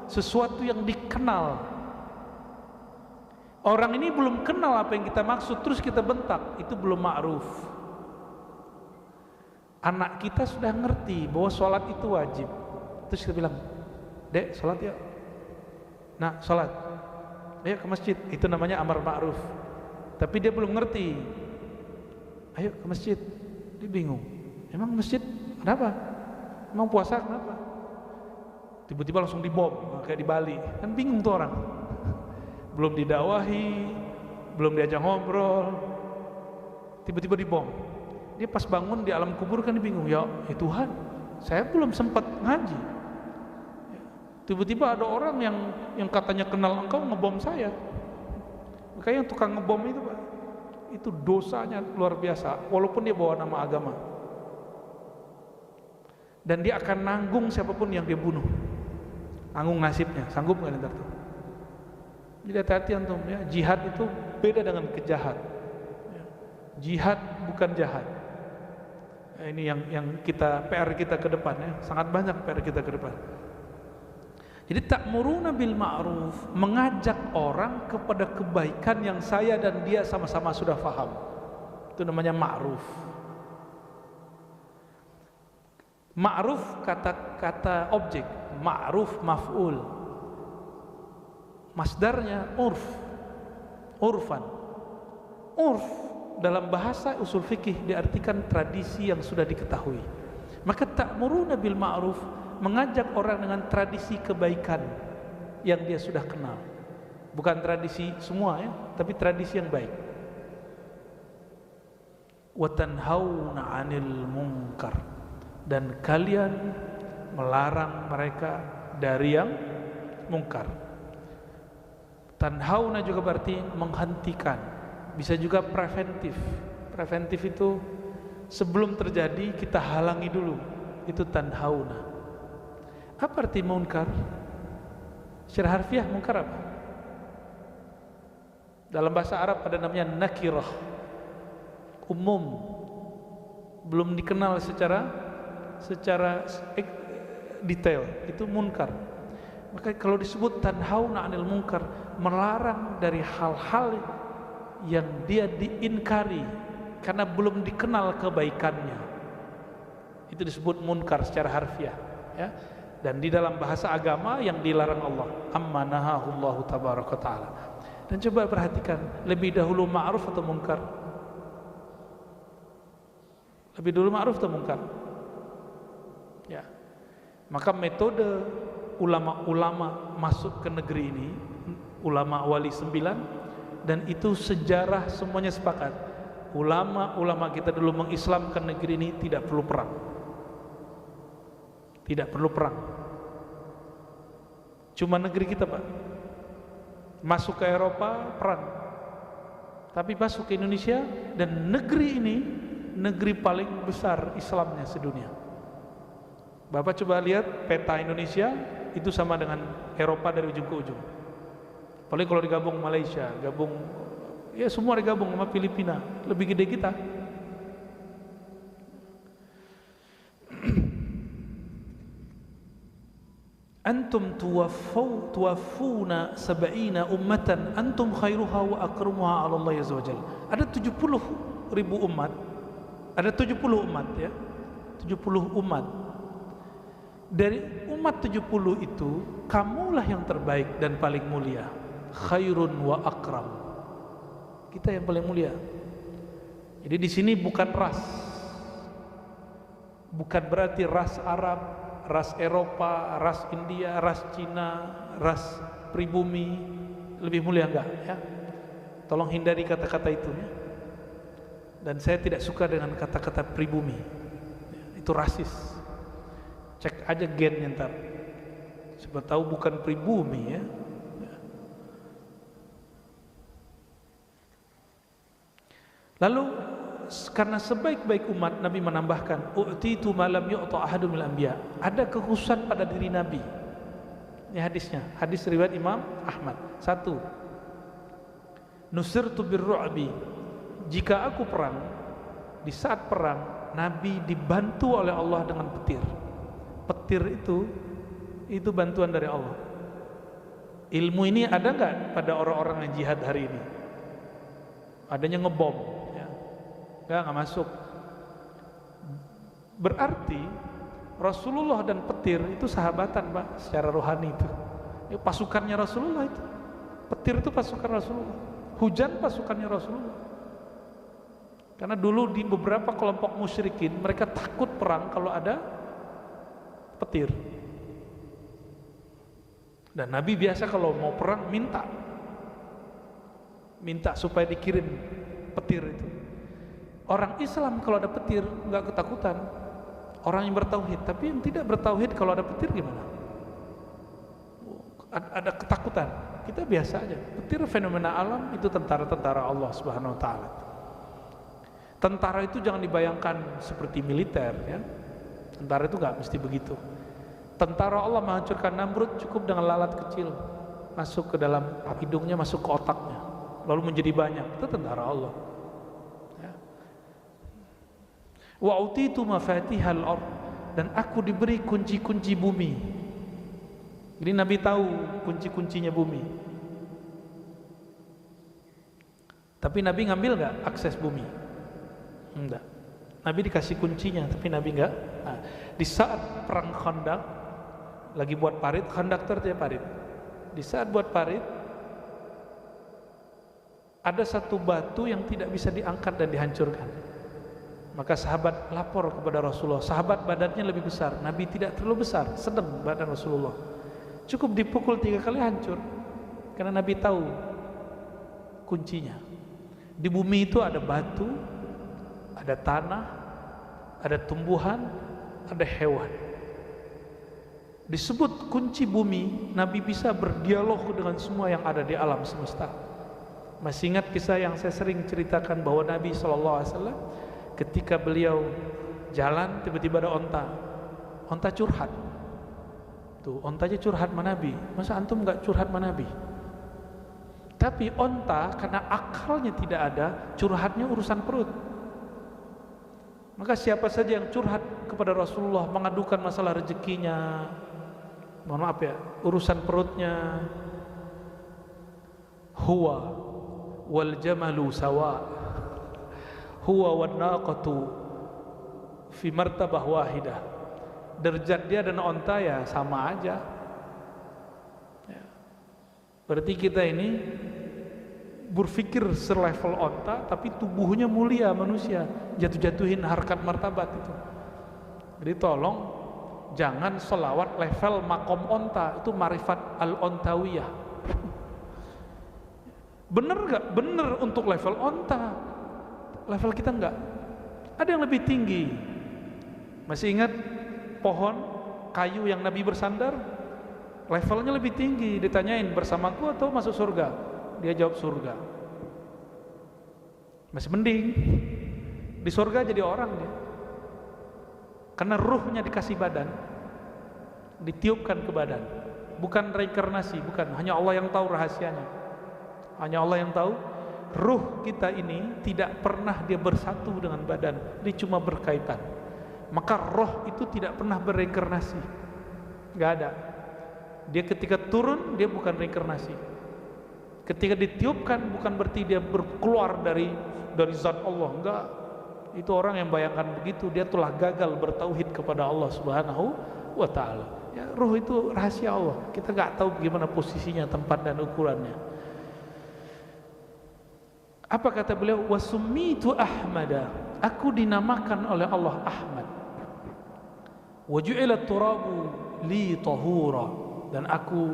sesuatu yang dikenal. Orang ini belum kenal apa yang kita maksud, terus kita bentak, itu belum ma'ruf. Anak kita sudah ngerti bahwa sholat itu wajib, terus kita bilang, dek sholat ya. Nah sholat, ayo ke masjid, itu namanya amar ma'ruf. Tapi dia belum ngerti. Ayo ke masjid, dia bingung. Emang masjid kenapa? Emang puasa kenapa? Tiba-tiba langsung dibom, kayak di Bali. Kan bingung tuh orang. Belum didakwahi, belum diajak ngobrol, tiba-tiba dibom. Dia pas bangun di alam kubur kan dia bingung. Ya Tuhan, saya belum sempat ngaji. Tiba-tiba ada orang yang katanya kenal engkau ngebom saya. Makanya yang tukang ngebom itu Pak, itu dosanya luar biasa, walaupun dia bawa nama agama. Dan dia akan nanggung siapapun yang dia bunuh. Nanggung nasibnya, sanggup nggak ntar tuh? Jadi hati-hati antum ya, jihad itu beda dengan kejahat. Jihad bukan jahat. Ini yang kita PR kita ke depan ya, sangat banyak PR kita ke depan. Jadi ta'muruna bil ma'ruf, mengajak orang kepada kebaikan yang saya dan dia sama-sama sudah faham. Itu namanya ma'ruf. Ma'ruf kata objek, ma'ruf maf'ul. Masdarnya urf, urfan. Urf dalam bahasa usul fikih diartikan tradisi yang sudah diketahui. Maka ta'muruna bil ma'ruf, mengajak orang dengan tradisi kebaikan yang dia sudah kenal. Bukan tradisi semua ya, tapi tradisi yang baik. Wa tanhauna 'anil munkar, dan kalian melarang mereka dari yang mungkar. Tanhauna juga berarti menghentikan, bisa juga preventif. Preventif itu sebelum terjadi kita halangi dulu, itu tanhauna. Apa arti munkar? Secara harfiah munkar apa? Dalam bahasa Arab ada namanya nakirah, umum, belum dikenal secara detail, itu munkar. Maka kalau disebut tanhauna 'anil munkar, melarang dari hal-hal yang dia diingkari karena belum dikenal kebaikannya, itu disebut munkar secara harfiah ya. Dan di dalam bahasa agama yang dilarang Allah, amma nahahullahu tabaraka ta'ala. Dan coba perhatikan, lebih dahulu ma'ruf atau munkar? Lebih dulu ma'ruf atau munkar? Ya. Maka metode ulama-ulama masuk ke negeri ini, ulama wali 9, dan itu sejarah semuanya sepakat. Ulama-ulama kita dulu mengislamkan negeri ini tidak perlu perang. Tidak perlu perang. Cuma negeri kita Pak, masuk ke Eropa perang, tapi masuk ke Indonesia, dan negeri ini negeri paling besar Islamnya sedunia. Bapak coba lihat peta Indonesia, itu sama dengan Eropa dari ujung ke ujung. Apalagi kalau digabung Malaysia, gabung ya semua digabung sama Filipina, lebih gede kita. Antum tuwaffuna sab'ina ummatan antum khairuha wa akramuha 'ala Allah azza wajalla. Ada 70.000 umat. Ada 70 umat ya. 70 umat. Dari umat 70 itu, kamulah yang terbaik dan paling mulia. Khairun wa akram. Kita yang paling mulia. Jadi di sini bukan ras. Bukan berarti ras Arab, ras Eropa, ras India, ras Cina, ras pribumi lebih mulia, enggak ya. Tolong hindari kata-kata itu ya. Dan saya tidak suka dengan kata-kata pribumi ya, itu rasis. Cek aja gennya ntar, siapa tahu bukan pribumi ya. Lalu karena sebaik-baik umat, Nabi menambahkan, u'titu ma lam yu'ta ahadun minal anbiya. Ada kekhususan pada diri Nabi. Ini hadisnya, hadis riwayat Imam Ahmad. 1. Nusirtu birru'bi. Jika aku perang, di saat perang Nabi dibantu oleh Allah dengan petir. Petir itu bantuan dari Allah. Ilmu ini ada enggak pada orang-orang yang jihad hari ini? Adanya ngebom ya. Enggak masuk. Berarti Rasulullah dan petir itu sahabatan Pak, secara rohani itu. Ya, pasukannya Rasulullah itu. Petir itu pasukan Rasulullah. Hujan pasukannya Rasulullah. Karena dulu di beberapa kelompok musyrikin, mereka takut perang kalau ada petir. Dan Nabi biasa kalau mau perang minta supaya dikirim petir itu. Orang Islam kalau ada petir nggak ketakutan. Orang yang bertauhid, tapi yang tidak bertauhid kalau ada petir gimana? Ada ketakutan. Kita biasa aja. Petir fenomena alam, itu tentara-tentara Allah Subhanahu wa taala. Tentara itu jangan dibayangkan seperti militer ya. Tentara itu nggak mesti begitu. Tentara Allah menghancurkan Namrud cukup dengan lalat kecil masuk ke dalam hidungnya, masuk ke otaknya, lalu menjadi banyak. Itu tentara Allah ya. Wa utitu mafatihal ard, dan aku diberi kunci-kunci bumi. Jadi Nabi tahu kunci-kuncinya bumi. Tapi Nabi ngambil nggak akses bumi? Enggak. Nabi dikasih kuncinya, tapi Nabi enggak. Nah, di saat perang Khandaq, lagi buat parit, Khandaq artinya parit. Di saat buat parit, ada satu batu yang tidak bisa diangkat dan dihancurkan. Maka sahabat lapor kepada Rasulullah. Sahabat badannya lebih besar, Nabi tidak terlalu besar, sedang badan Rasulullah. Cukup dipukul 3 kali hancur. Karena Nabi tahu kuncinya. Di bumi itu ada batu, ada tanah, ada tumbuhan, ada hewan. Disebut kunci bumi. Nabi bisa berdialog dengan semua yang ada di alam semesta. Masih ingat kisah yang saya sering ceritakan bahwa Nabi SAW ketika beliau jalan, tiba-tiba ada onta curhat. Tuh, ontanya curhat sama Nabi. Masa antum nggak curhat sama Nabi? Tapi onta karena akalnya tidak ada, curhatnya urusan perut. Maka siapa saja yang curhat kepada Rasulullah mengadukan masalah rezekinya, mohon maaf ya, urusan perutnya, huwa wal jamalu sawa, huwa wan naqatu fi martabah wahidah. Derajat dia dan onta ya sama aja ya. Berarti kita ini berpikir selevel onta, tapi tubuhnya mulia manusia, jatuh-jatuhin harkat martabat itu. Jadi tolong jangan selawat level makom onta, itu marifat al-ontawiyah. Bener gak? Bener untuk level onta, level kita enggak. Ada yang lebih tinggi. Masih ingat pohon kayu yang Nabi bersandar? Levelnya lebih tinggi. Ditanyain bersamaku atau masuk surga? Dia jawab surga. Masih mending. Di surga jadi orang dia. Karena ruhnya dikasih badan, ditiupkan ke badan. Bukan reinkarnasi, bukan. Hanya Allah yang tahu rahasianya. Hanya Allah yang tahu. Ruh kita ini tidak pernah dia bersatu dengan badan. Dia cuma berkaitan. Maka roh itu tidak pernah bereinkarnasi. Gak ada. Dia ketika turun, dia bukan reinkarnasi. Ketika ditiupkan, bukan berarti dia keluar dari zat Allah. Enggak. Itu orang yang bayangkan begitu, dia telah gagal bertauhid kepada Allah Subhanahu wa ta'ala. Ya, ruh itu rahasia Allah. Kita gak tahu bagaimana posisinya, tempat dan ukurannya. Apa kata beliau? Wasummitu Ahmada. Aku dinamakan oleh Allah Ahmad. Waju'ilat turabu li tahura. Dan aku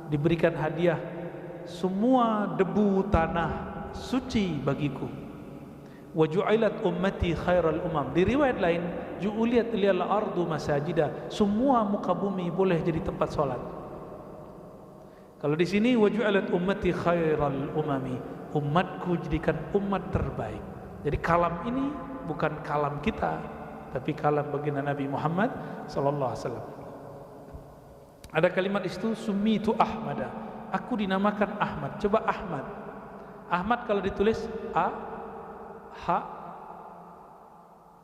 diberikan hadiah semua debu tanah suci bagiku. Waju'ilat ummati khairal umam. Di riwayat lain, ju'uliyat liyal ardu masajida. Semua muka bumi boleh jadi tempat salat. Kalau di sini waju'ilat ummati khairal umami. Umatku jadikan umat terbaik. Jadi kalam ini bukan kalam kita, tapi kalam baginda Nabi Muhammad sallallahu alaihi wasallam. Ada kalimat itu summitu Ahmada. Aku dinamakan Ahmad. Coba Ahmad. Ahmad kalau ditulis A H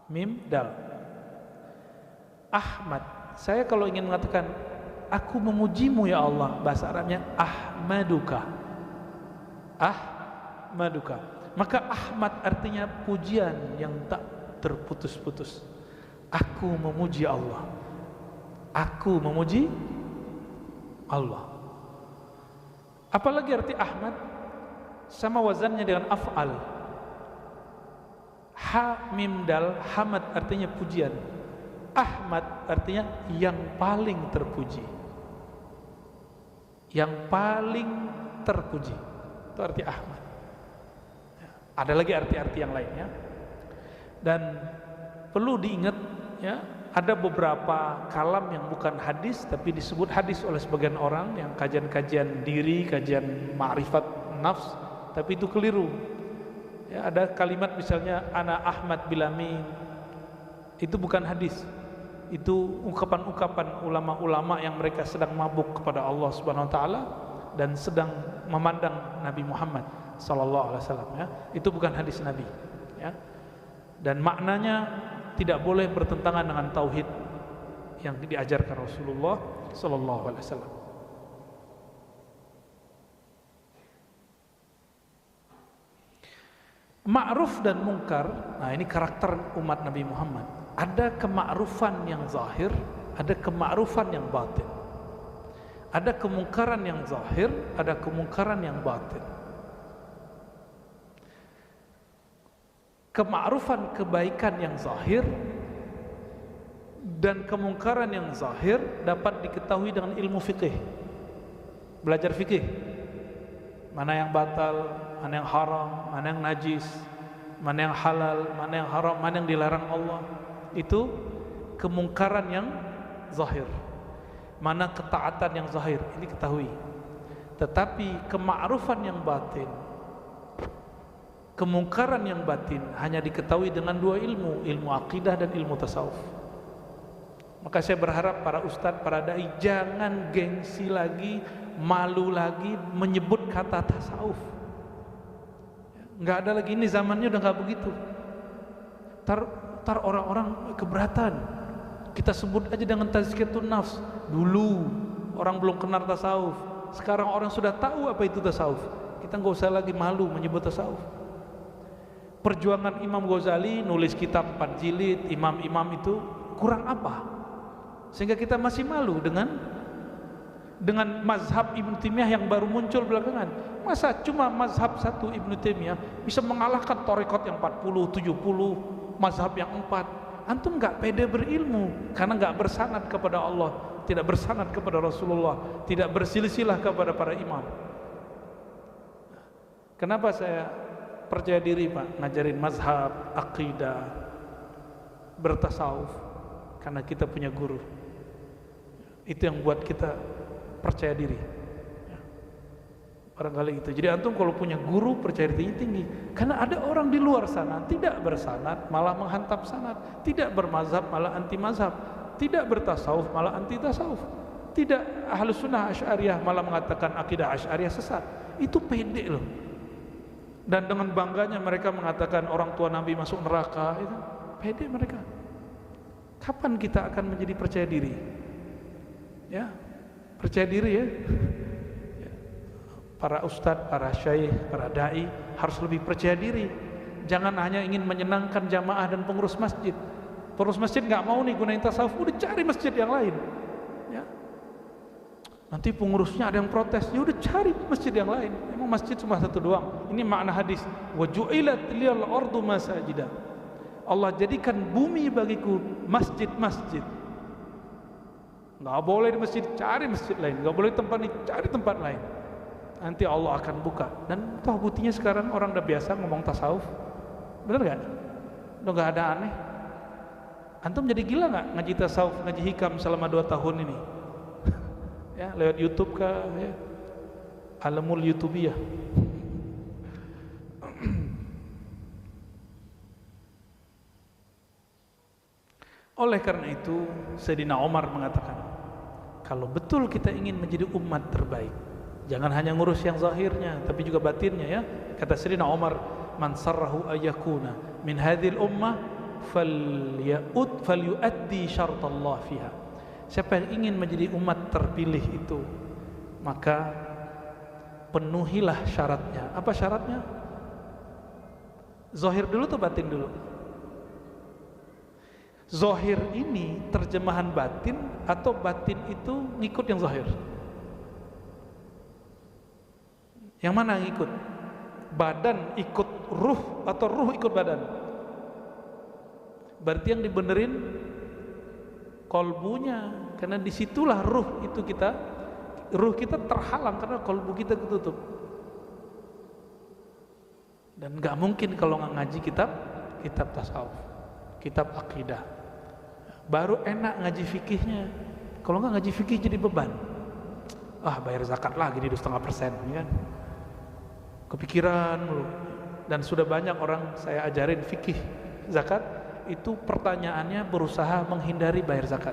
Mim Dal. Ahmad. Saya kalau ingin mengatakan aku memujimu ya Allah, bahasa Arabnya Ahmaduka. Ahmaduka. Maka Ahmad artinya pujian yang tak terputus-putus. Aku memuji Allah. Aku memuji Allah. Apalagi arti Ahmad? Sama wazannya dengan af'al. Ha mim dal, hamad artinya pujian. Ahmad artinya yang paling terpuji. Yang paling terpuji. Itu arti Ahmad. Ada lagi arti-arti yang lainnya. Dan perlu diingat ya, ada beberapa kalam yang bukan hadis tapi disebut hadis oleh sebagian orang, yang kajian-kajian diri, kajian ma'rifat nafs, tapi itu keliru. Ya, ada kalimat misalnya ana Ahmad Bilami, itu bukan hadis. Itu ungkapan-ungkapan ulama-ulama yang mereka sedang mabuk kepada Allah Subhanahu wa taala dan sedang memandang Nabi Muhammad sallallahu alaihi wasallam ya. Itu bukan hadis Nabi ya. Dan maknanya tidak boleh bertentangan dengan tauhid yang diajarkan Rasulullah sallallahu alaihi wasallam. Ma'ruf dan mungkar, nah ini karakter umat Nabi Muhammad. Ada kema'rufan yang zahir, ada kema'rufan yang batin. Ada kemungkaran yang zahir, ada kemungkaran yang batin. Kema'rufan kebaikan yang zahir dan kemungkaran yang zahir dapat diketahui dengan ilmu fikih. Belajar fikih. Mana yang batal, mana yang haram, mana yang najis, mana yang halal, mana yang haram, mana yang dilarang Allah. Itu kemungkaran yang zahir. Mana ketaatan yang zahir, ini ketahui. Tetapi kema'rufan yang batin, kemungkaran yang batin hanya diketahui dengan dua ilmu, ilmu akidah dan ilmu tasawuf. Maka saya berharap para ustadz, para dai jangan gengsi lagi, malu lagi menyebut kata tasawuf. Nggak ada lagi, ini zamannya udah nggak begitu. Tar orang-orang keberatan. Kita sebut aja dengan tazkiyatun nafs. Dulu orang belum kenal tasawuf. Sekarang orang sudah tahu apa itu tasawuf. Kita nggak usah lagi malu menyebut tasawuf. Perjuangan Imam Ghazali nulis kitab 4 jilid, imam-imam itu kurang apa? Sehingga kita masih malu dengan mazhab Ibnu Taimiyah yang baru muncul belakangan. Masa cuma mazhab satu Ibnu Taimiyah bisa mengalahkan tarekat yang 40, 70, mazhab yang 4. Antum nggak pede berilmu karena nggak bersanad kepada Allah, tidak bersanad kepada Rasulullah, tidak bersilsilah kepada para imam. Kenapa saya percaya diri Pak ngajarin mazhab, akidah, bertasawuf? Karena kita punya guru. Itu yang buat kita percaya diri. Barangkali itu. Jadi antum kalau punya guru percaya diri tinggi. Karena ada orang di luar sana tidak bersanad malah menghantam sanad, tidak bermazhab malah anti mazhab, tidak bertasawuf malah anti tasawuf, tidak ahlus sunnah asy'ariyah malah mengatakan akidah asy'ariyah sesat. Itu pede loh. Dan dengan bangganya mereka mengatakan orang tua Nabi masuk neraka. Itu pede mereka. Kapan kita akan menjadi percaya diri? Ya, percaya diri ya. Para ustadz, para syekh, para dai harus lebih percaya diri. Jangan hanya ingin menyenangkan jamaah dan pengurus masjid. Pengurus masjid nggak mau nih gunain tasawuf, udah cari masjid yang lain. Ya. Nanti pengurusnya ada yang protes, ya udah cari masjid yang lain. Emang masjid cuma satu doang. Ini makna hadis. Wa ju'ilat liyal ardu masajida. Allah jadikan bumi bagiku masjid-masjid. Nggak boleh di masjid, cari masjid lain. Nggak boleh tempat ini, cari tempat lain. Nanti Allah akan buka. Dan toh buktinya sekarang orang udah biasa ngomong tasawuf. Bener gak? Udah gak ada aneh. Antum jadi gila gak ngaji tasawuf, ngaji hikam selama 2 tahun ini? Ya, lewat YouTube kah? Ya. Alamul YouTubiyah. Oleh karena itu Sayyidina Umar mengatakan, kalau betul kita ingin menjadi umat terbaik, jangan hanya ngurus yang zahirnya tapi juga batinnya ya. Kata Sayyidina Umar, man sarrahu ayyakuna min hadhil ummah falyuaddi syartallah fiha. Siapa yang ingin menjadi umat terpilih itu, maka penuhilah syaratnya. Apa syaratnya? Zahir dulu atau batin dulu? Zahir ini terjemahan batin atau batin itu ngikut yang zahir? Yang mana yang ikut? Badan ikut ruh atau ruh ikut badan? Berarti yang dibenerin kolbunya, karena disitulah ruh itu ruh kita terhalang karena kolbu kita ketutup. Dan nggak mungkin kalau nggak ngaji kitab tasawuf, kitab akidah, baru enak ngaji fikihnya. Kalau nggak ngaji fikih jadi beban. Bayar zakat lagi di 2,5%, ya kan? Kepikiran dulu. Dan sudah banyak orang saya ajarin fikih zakat, itu pertanyaannya berusaha menghindari bayar zakat.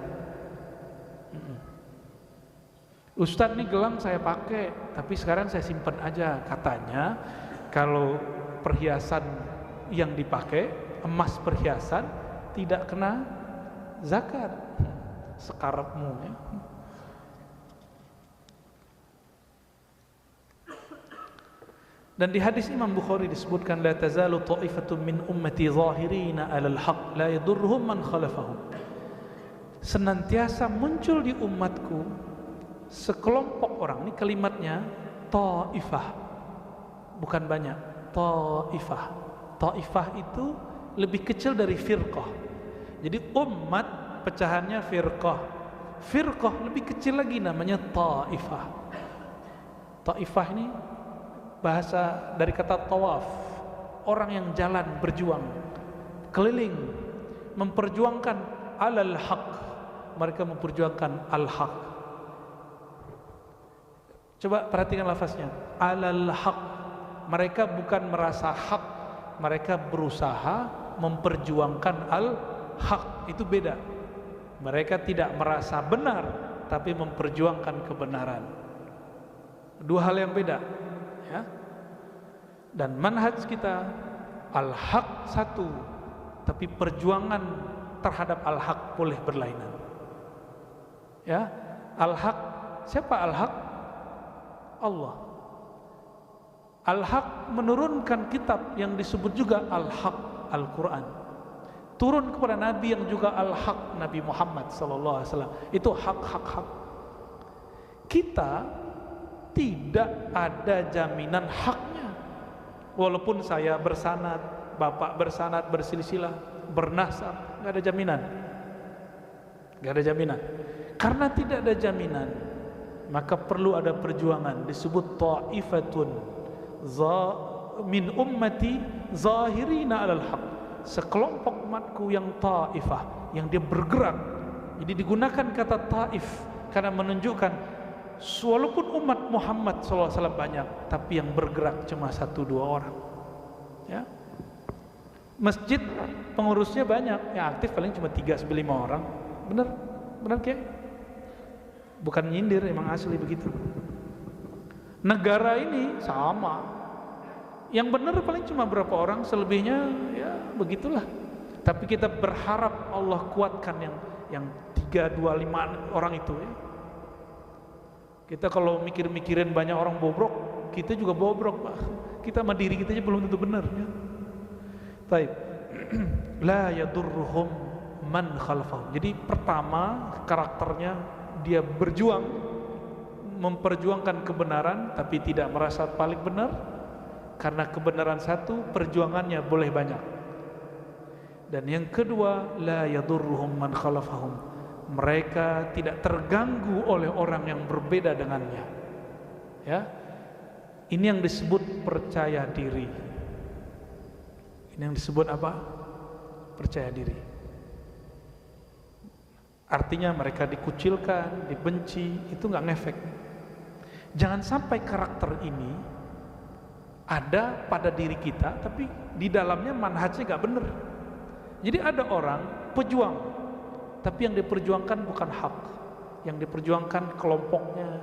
Ustadz nih gelang saya pakai, tapi sekarang saya simpan aja. Katanya kalau perhiasan yang dipakai, emas perhiasan, tidak kena zakat. Sekarepmu ya. Dan di hadis Imam Bukhari disebutkan, la tazalu ta'ifatun min ummati zahirina 'alal haq la yadurruhum man khalafahum. Senantiasa muncul di umatku sekelompok orang, ini kalimatnya ta'ifah, bukan banyak, ta'ifah. Ta'ifah itu lebih kecil dari firqah. Jadi umat pecahannya firqah. Firqah lebih kecil lagi, namanya ta'ifah. Ta'ifah ini bahasa dari kata tawaf, orang yang jalan, berjuang, keliling, memperjuangkan alal haq. Mereka memperjuangkan al-haq. Coba perhatikan lafaznya, alal haq. Mereka bukan merasa hak, mereka berusaha memperjuangkan al-haq. Itu beda. Mereka tidak merasa benar, tapi memperjuangkan kebenaran. Dua hal yang beda, ya. Dan manhaj kita al-haq satu, tapi perjuangan terhadap al-haq boleh berlainan. Ya, al-haq, siapa al-haq? Allah. Al-haq menurunkan kitab yang disebut juga al-haq, Al-Quran. Turun kepada Nabi yang juga al-haq, Nabi Muhammad SAW. Itu hak-hak-hak. Kita tidak ada jaminan haknya. Walaupun saya bersanad, bapak bersanad, bersilsilah, bernasab, nggak ada jaminan. Nggak ada jaminan. Karena tidak ada jaminan, maka perlu ada perjuangan. Disebut ta'ifatun min ummati zahirina 'alal haq. Sekelompok umatku yang ta'ifah, yang dia bergerak. Jadi digunakan kata ta'if karena menunjukkan walaupun umat Muhammad SAW banyak, tapi yang bergerak cuma 1-2 orang. Ya. Masjid pengurusnya banyak, yang aktif paling cuma 3-5 orang. Benar? Benar Kiai? Bukan nyindir, emang asli begitu. Negara ini sama, yang benar paling cuma berapa orang, selebihnya ya begitulah. Tapi kita berharap Allah kuatkan yang 3-2-5 orang itu, ya. Kita kalau mikir-mikirin banyak orang bobrok, kita juga bobrok, Pak. Kita sama diri kita aja belum tentu benar, ya. Baik. La yadurruhum man khalfahum. Jadi pertama karakternya dia berjuang, memperjuangkan kebenaran tapi tidak merasa paling benar. Karena kebenaran satu, perjuangannya boleh banyak. Dan yang kedua, la yadurruhum man khalafahum. Mereka tidak terganggu oleh orang yang berbeda dengannya. Ya. Ini yang disebut percaya diri. Ini yang disebut apa? Percaya diri. Artinya mereka dikucilkan, dibenci, itu nggak ngefek. Jangan sampai karakter ini ada pada diri kita, tapi di dalamnya manhajnya nggak benar. Jadi ada orang pejuang, tapi yang diperjuangkan bukan hak, yang diperjuangkan kelompoknya,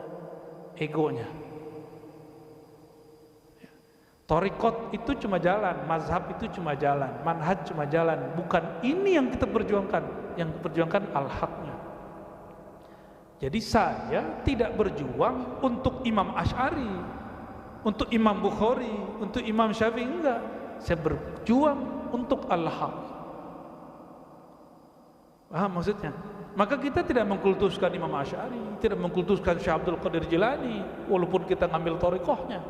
egonya. Thariqat itu cuma jalan, mazhab itu cuma jalan, manhaj cuma jalan. Bukan ini yang kita perjuangkan, yang diperjuangkan al-haqnya. Jadi saya tidak berjuang untuk Imam Asy'ari, untuk Imam Bukhari, untuk Imam Syafi'i, enggak. Saya berjuang untuk al-haq. Paham maksudnya? Maka kita tidak mengkultuskan Imam Asy'ari, tidak mengkultuskan Syekh Abdul Qadir Jilani, walaupun kita ngambil thariqahnya.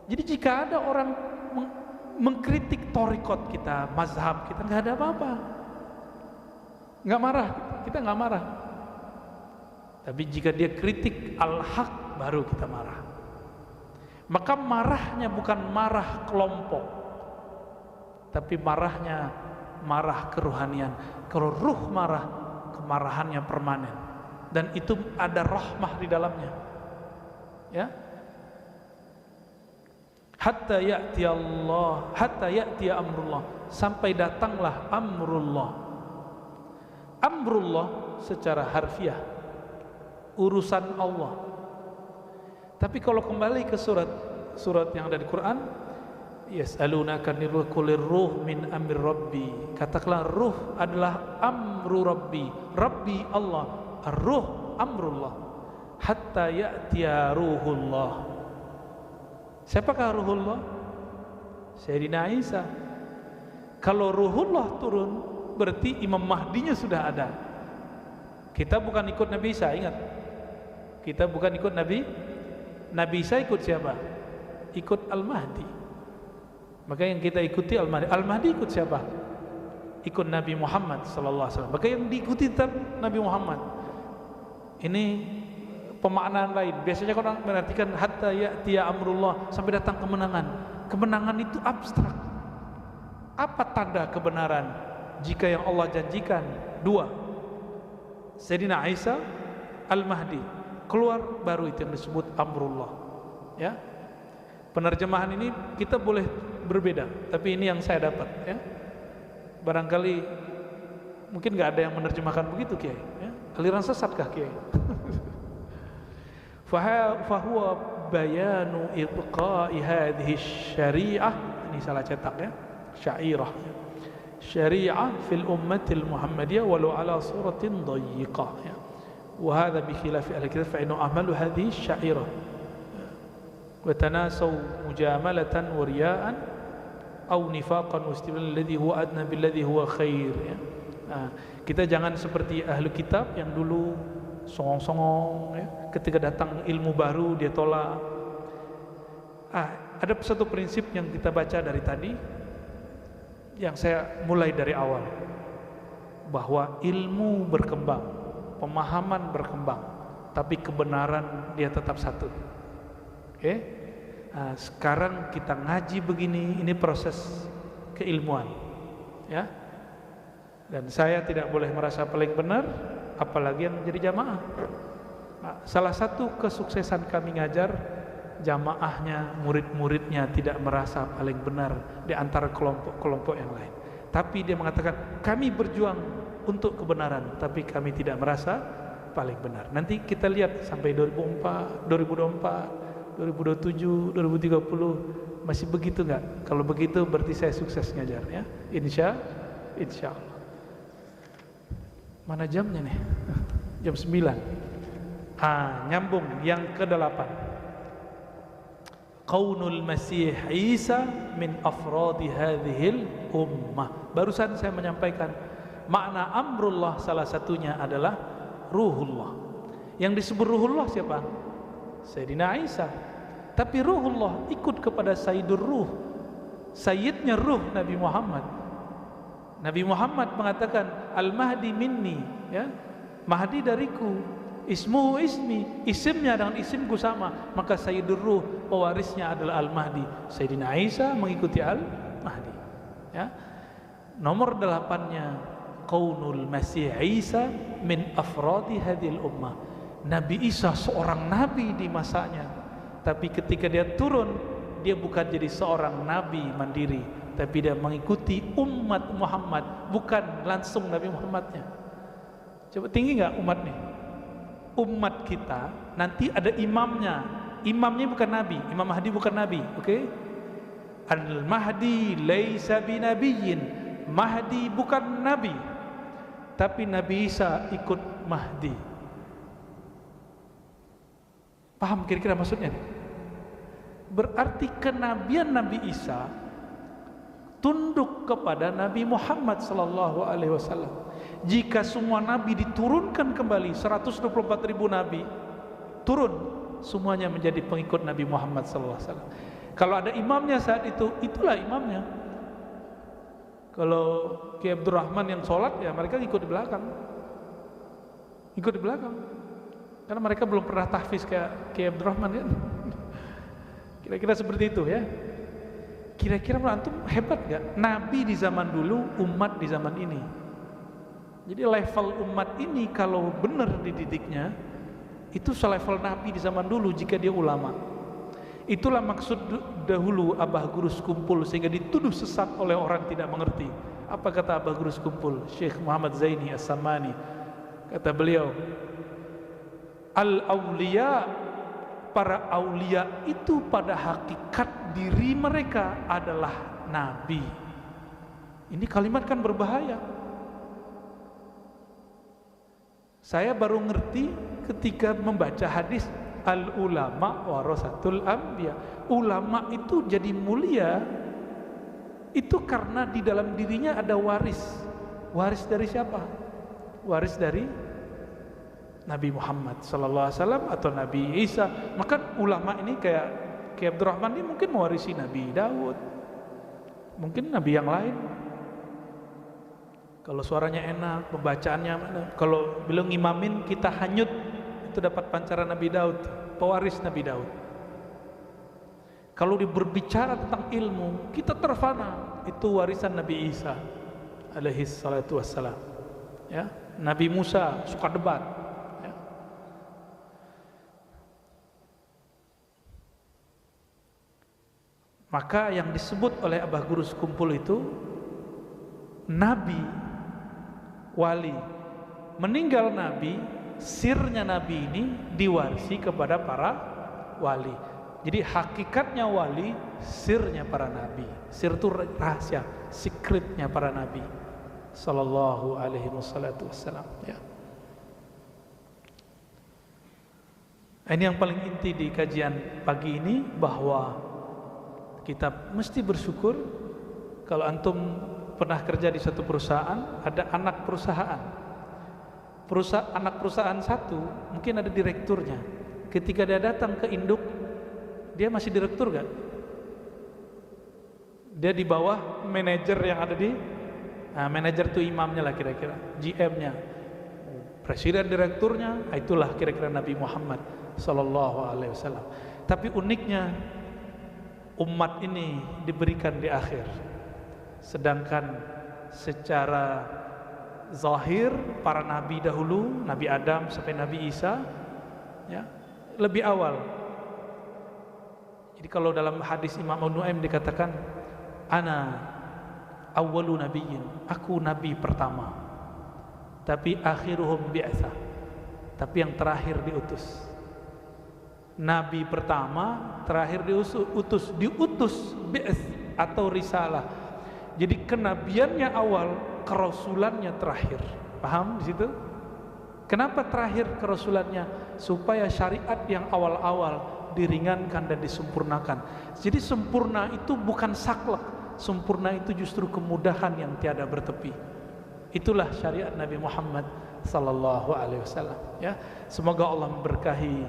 Jadi jika ada orang mengkritik thariqat kita, mazhab kita, nggak ada apa-apa, nggak marah, kita nggak marah. Tapi jika dia kritik al-haq, baru kita marah. Maka marahnya bukan marah kelompok, tapi marahnya marah kerohanian. Kalau ruh marah, kemarahannya permanen, dan itu ada rahmah di dalamnya. Ya. Hatta ya'ti Allah, hatta ya'ti amrullah, sampai datanglah amrullah. Amrullah secara harfiah urusan Allah. Tapi kalau kembali ke surat yang ada di Quran, yas'alunaka qul ruh min amri rabbi. Katakanlah ruh adalah amru rabbi. Rabbi Allah, ar-ruh amrullah. Hatta ya'tiya ruhullah. Siapakah Ruhullah? Sayyidina Isa. Kalau Ruhullah turun, berarti Imam Mahdinya sudah ada. Kita bukan ikut Nabi Isa, ingat. Kita bukan ikut Nabi Isa, ikut siapa? Ikut Al-Mahdi. Maka yang kita ikuti Al-Mahdi. Al-Mahdi ikut siapa? Ikut Nabi Muhammad sallallahu alaihi wasallam. Maka yang diikuti tetap Nabi Muhammad. Ini pemaknaan lain. Biasanya orang menartikan hatta ya'tiya amrullah, sampai datang kemenangan. Kemenangan itu abstrak. Apa tanda kebenaran? Jika yang Allah janjikan dua, Sayyidina Isa, Al-Mahdi, keluar, baru itu yang disebut amrullah. Ya, penerjemahan ini kita boleh berbeda, tapi ini yang saya dapat. Ya, barangkali mungkin nggak ada yang menerjemahkan begitu, Kiai. Ya, aliran sesatkah, Kiai? Fahuwa bayanu ibqa'i hadhihi syari'ah, ini salah cetak ya, syairah, syari'ah fil ummatil muhammadiyah walau ala suratin dayiqah ya. Wa hadha bi khilafi ahli kitab fa inna amalu hadhihi sya'irah wa tanasaw mujamalatan wa riya'an aw nifaqan wa istiblan alladhi huwa adna billadhi huwa khair ya. Kita jangan seperti ahli kitab yang dulu songong-songong ya. Ketika datang ilmu baru dia tolak. Ada satu prinsip yang kita baca dari tadi, yang saya mulai dari awal, bahwa ilmu berkembang, pemahaman berkembang, tapi kebenaran dia tetap satu. Oke? Sekarang kita ngaji begini, ini proses keilmuan ya. Dan saya tidak boleh merasa paling benar, apalagi yang menjadi jamaah. Salah satu kesuksesan kami ngajar, jamaahnya, murid-muridnya tidak merasa paling benar di antara kelompok-kelompok yang lain. Tapi dia mengatakan, kami berjuang untuk kebenaran, tapi kami tidak merasa paling benar. Nanti kita lihat sampai 2004, 2024, 2027, 2030 masih begitu nggak? Kalau begitu berarti saya sukses ngajar ya. Insya Allah. Mana jamnya nih? Jam 9. Nyambung yang ke-8. Qaunul Masih Isa min afradi hadhil ummah. Barusan saya menyampaikan makna amrullah, salah satunya adalah ruhullah. Yang disebut ruhullah siapa? Sayyidina Isa. Tapi ruhullah ikut kepada Sayyidur Ruh, Sayyidnya Ruh Nabi Muhammad. Nabi Muhammad mengatakan Al-Mahdi minni ya, Mahdi dariku, ismuhu ismi, isimnya dengan isimku sama. Maka Sayyidur Ruh, pewarisnya adalah Al-Mahdi. Sayyidina Isa mengikuti Al-Mahdi ya. Nomor 8-nya Qaunul Masih Isa min afradi hadhil ummah. Nabi Isa seorang nabi di masanya, tapi ketika dia turun, dia bukan jadi seorang nabi mandiri, tapi dia mengikuti umat Muhammad, bukan langsung Nabi Muhammadnya. Coba tinggi nggak umat nih? Umat kita nanti ada imamnya. Imamnya bukan nabi, Imam Mahdi bukan nabi, oke? Al-Mahdi laisa binabiyyin. Mahdi bukan nabi, tapi Nabi Isa ikut Mahdi. Paham kira-kira maksudnya? Berarti kenabian Nabi Isa tunduk kepada Nabi Muhammad sallallahu alaihi wasallam. Jika semua nabi diturunkan kembali, 124.000 nabi turun, semuanya menjadi pengikut Nabi Muhammad sallallahu alaihi wasallam. Kalau ada imamnya saat itu, itulah imamnya. Kalau Kiai Abdurrahman yang sholat, ya mereka ikut di belakang. Ikut di belakang. Karena mereka belum pernah tahfiz kayak Kiai Abdurrahman kan. Kira-kira seperti itu ya. Kira-kira antum hebat gak? Nabi di zaman dulu, umat di zaman ini. Jadi level umat ini kalau benar dididiknya, itu selevel Nabi di zaman dulu jika dia ulama. Itulah maksud dahulu Abah Guru Sekumpul, sehingga dituduh sesat oleh orang tidak mengerti. Apa kata Abah Guru Sekumpul? Syekh Muhammad Zaini As-Samani, kata beliau, al-awliya, para aulia itu pada hakikat diri mereka adalah nabi. Ini kalimat kan berbahaya. Saya baru ngerti ketika membaca hadis al ulama warasatul anbiya. Ulama itu jadi mulia itu karena di dalam dirinya ada waris. Waris dari siapa? Waris dari Nabi Muhammad sallallahu alaihi wasallam atau Nabi Isa. Maka ulama ini kayak Abdurrahman ini mungkin mewarisi Nabi Daud, mungkin Nabi yang lain. Kalau suaranya enak, pembacaannya mana. Kalau beliau ngimamin kita hanyut, itu dapat pancaran Nabi Daud, pewaris Nabi Daud. Kalau berbicara tentang ilmu, kita terfana, itu warisan Nabi Isa alaihi salatu wassalam. Ya, Nabi Musa suka debat. Ya. Maka yang disebut oleh Abah Guru Sekumpul itu Nabi, wali, meninggal Nabi, sirnya Nabi ini diwarisi kepada para wali. Jadi hakikatnya wali, sirnya para nabi. Sir itu rahasia, secretnya para nabi sallallahu alaihi wasallam, ya. Ini yang paling inti di kajian pagi ini, bahwa kita mesti bersyukur. Kalau antum pernah kerja di satu perusahaan, ada anak perusahaan. Anak perusahaan satu, mungkin ada direkturnya. Ketika dia datang ke induk, dia masih direktur gak? Dia di bawah manajer yang ada di, manajer itu imamnya lah kira-kira, GM-nya, presiden direkturnya, itulah kira-kira Nabi Muhammad sallallahu alaihi wasallam. Tapi uniknya umat ini diberikan di akhir, sedangkan secara zahir para nabi dahulu, Nabi Adam sampai Nabi Isa, ya, lebih awal. Jadi kalau dalam hadis Imam An-Nu'aim dikatakan, ana awwalu nabiyyin, aku nabi pertama, tapi akhiruhum bi'tsah, tapi yang terakhir diutus. Nabi pertama, terakhir diutus bi'ts atau risalah. Jadi kenabiannya awal, kerasulannya terakhir. Paham di situ? Kenapa terakhir kerasulannya? Supaya syariat yang awal-awal diringankan dan disempurnakan. Jadi sempurna itu bukan saklek, sempurna itu justru kemudahan yang tiada bertepi. Itulah syariat Nabi Muhammad sallallahu alaihi wasallam, ya. Semoga Allah memberkahi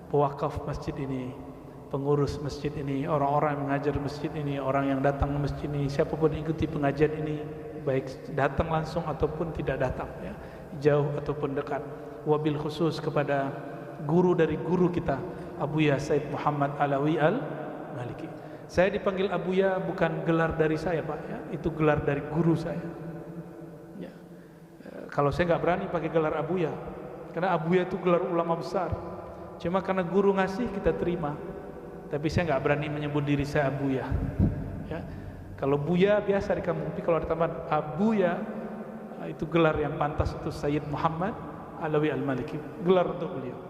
pewakaf masjid ini, pengurus masjid ini, orang-orang yang mengajar masjid ini, orang yang datang ke masjid ini, siapapun ikuti pengajian ini, baik datang langsung ataupun tidak datang, ya, jauh ataupun dekat. Wabil khusus kepada guru dari guru kita, Abuya Said Muhammad Alawi Al-Maliki. Saya dipanggil Abuya bukan gelar dari saya, Pak, ya, itu gelar dari guru saya, ya. Kalau saya nggak berani pakai gelar Abuya, karena Abuya itu gelar ulama besar. Cuma karena guru ngasih kita terima. Tapi saya nggak berani menyebut diri saya Abuya, ya. Kalau Buya biasa di kampung, tapi kalau ada tambahan Abuya, itu gelar yang pantas untuk Sayyid Muhammad Alawi Al-Maliki, gelar untuk beliau.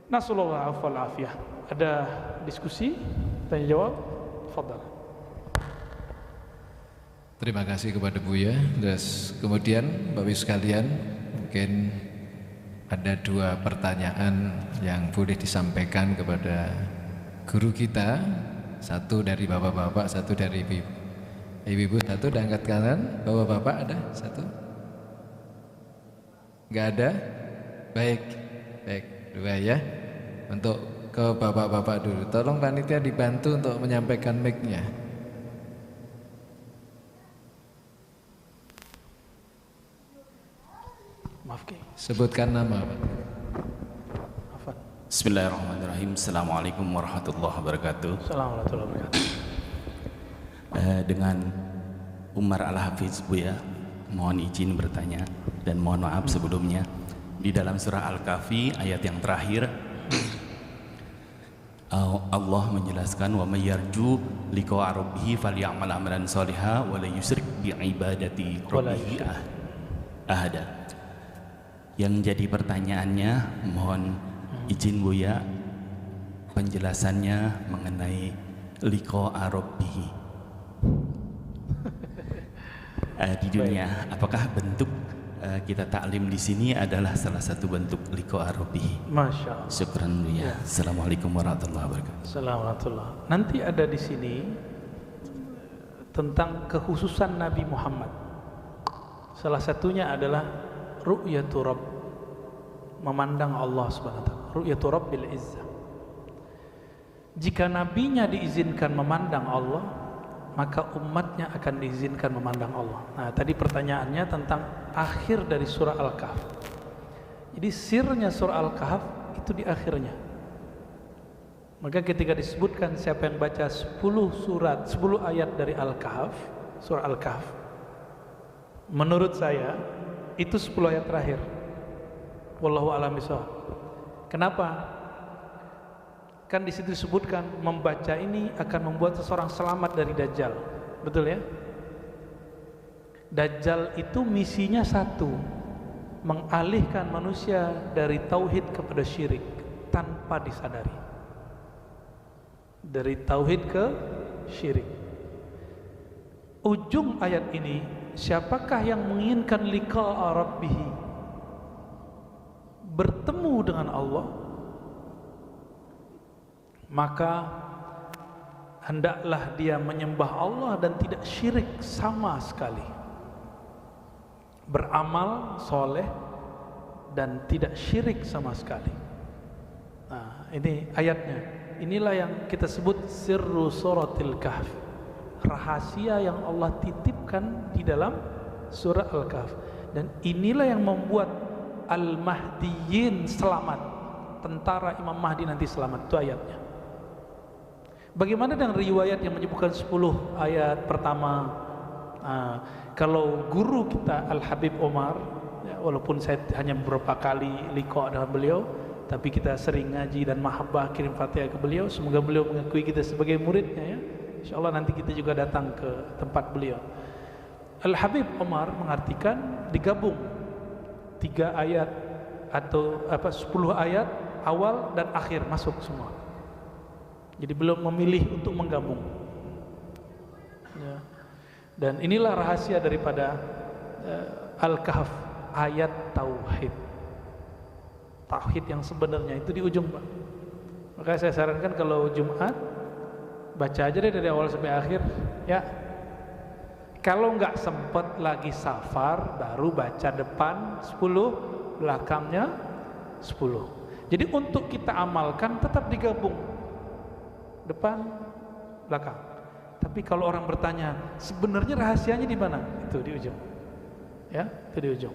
Nasallallahu alaihi wasallam. Ada diskusi, tanya jawab, fadhal. Terima kasih kepada Buya. Terus kemudian Bapak Ibu sekalian, mungkin ada dua pertanyaan yang boleh disampaikan kepada guru kita. Satu dari bapak-bapak, satu dari ibu-ibu. Satu diangkat kanan. Bapak-bapak ada? Satu? Enggak ada? Baik. Dua ya. Untuk ke bapak-bapak dulu. Tolong panitia dibantu untuk menyampaikan mic-nya. Maaf, Ki. Sebutkan nama, Pak. Bismillahirrahmanirrahim. Assalamualaikum warahmatullahi wabarakatuh. Assalamualaikum warahmatullahi wabarakatuh. Dengan Umar Al-Hafiz, Buya, mohon izin bertanya dan mohon maaf sebelumnya. Di dalam surah Al-Kahfi ayat yang terakhir, Allah menjelaskan, wa may yarju liqa'a rabbih falyamal amalan shalihan wa la yusyrik bi ibadati rabbih ahada. Yang jadi pertanyaannya, mohon izin Buya penjelasannya mengenai liqa'a rabbih di dunia. Apakah bentuk kita taklim di sini adalah salah satu bentuk liqa arabi. Masya Allah. Syukran ya. Assalamualaikum warahmatullahi wabarakatuh. Assalamualaikum. Nanti ada di sini tentang kekhususan Nabi Muhammad. Salah satunya adalah ru'yatu Rabb, memandang Allah Subhanahu wa taala. Ru'yatu Rabbil Izzah. Jika nabinya diizinkan memandang Allah, maka umatnya akan diizinkan memandang Allah. Nah, tadi pertanyaannya tentang akhir dari surah Al-Kahf. Jadi sirnya surah Al-Kahf itu di akhirnya. Maka ketika disebutkan siapa yang baca 10 ayat dari Al-Kahf, surah Al-Kahf, menurut saya itu 10 ayat terakhir. Wallahu a'lam bishawab. Kenapa? Kan di situ disebutkan membaca ini akan membuat seseorang selamat dari Dajjal. Betul ya? Dajjal itu misinya satu, mengalihkan manusia dari tauhid kepada syirik tanpa disadari. Dari tauhid ke syirik. Ujung ayat ini, siapakah yang menginginkan liqa'a rabbih, bertemu dengan Allah, maka hendaklah dia menyembah Allah dan tidak syirik sama sekali, beramal soleh dan tidak syirik sama sekali. Nah, ini ayatnya. Inilah yang kita sebut sirru suratil kahf, rahasia yang Allah titipkan di dalam surah Al-Kahf. Dan inilah yang membuat Al-Mahdiyin selamat, tentara Imam Mahdi nanti selamat. Itu ayatnya. Bagaimana dengan riwayat yang menyebutkan 10 ayat pertama? Kalau guru kita Al-Habib Omar, ya, walaupun saya hanya beberapa kali liqa dengan beliau, tapi kita sering ngaji dan mahabbah kirim Fatihah ke beliau. Semoga beliau mengakui kita sebagai muridnya ya. Insyaallah nanti kita juga datang ke tempat beliau. Al-Habib Omar mengartikan digabung 3 ayat atau 10 ayat awal dan akhir masuk semua. Jadi belum memilih untuk menggabung ya. Dan inilah rahasia daripada Al-Kahf, ayat tauhid. Tauhid yang sebenarnya itu di ujung, Pak. Maka saya sarankan kalau Jumat baca aja deh dari awal sampai akhir ya. Kalau nggak sempat lagi safar, baru baca depan 10, belakangnya 10. Jadi untuk kita amalkan tetap digabung, depan, belakang. Tapi kalau orang bertanya, sebenarnya rahasianya di mana? Itu di ujung. Ya, itu di ujung.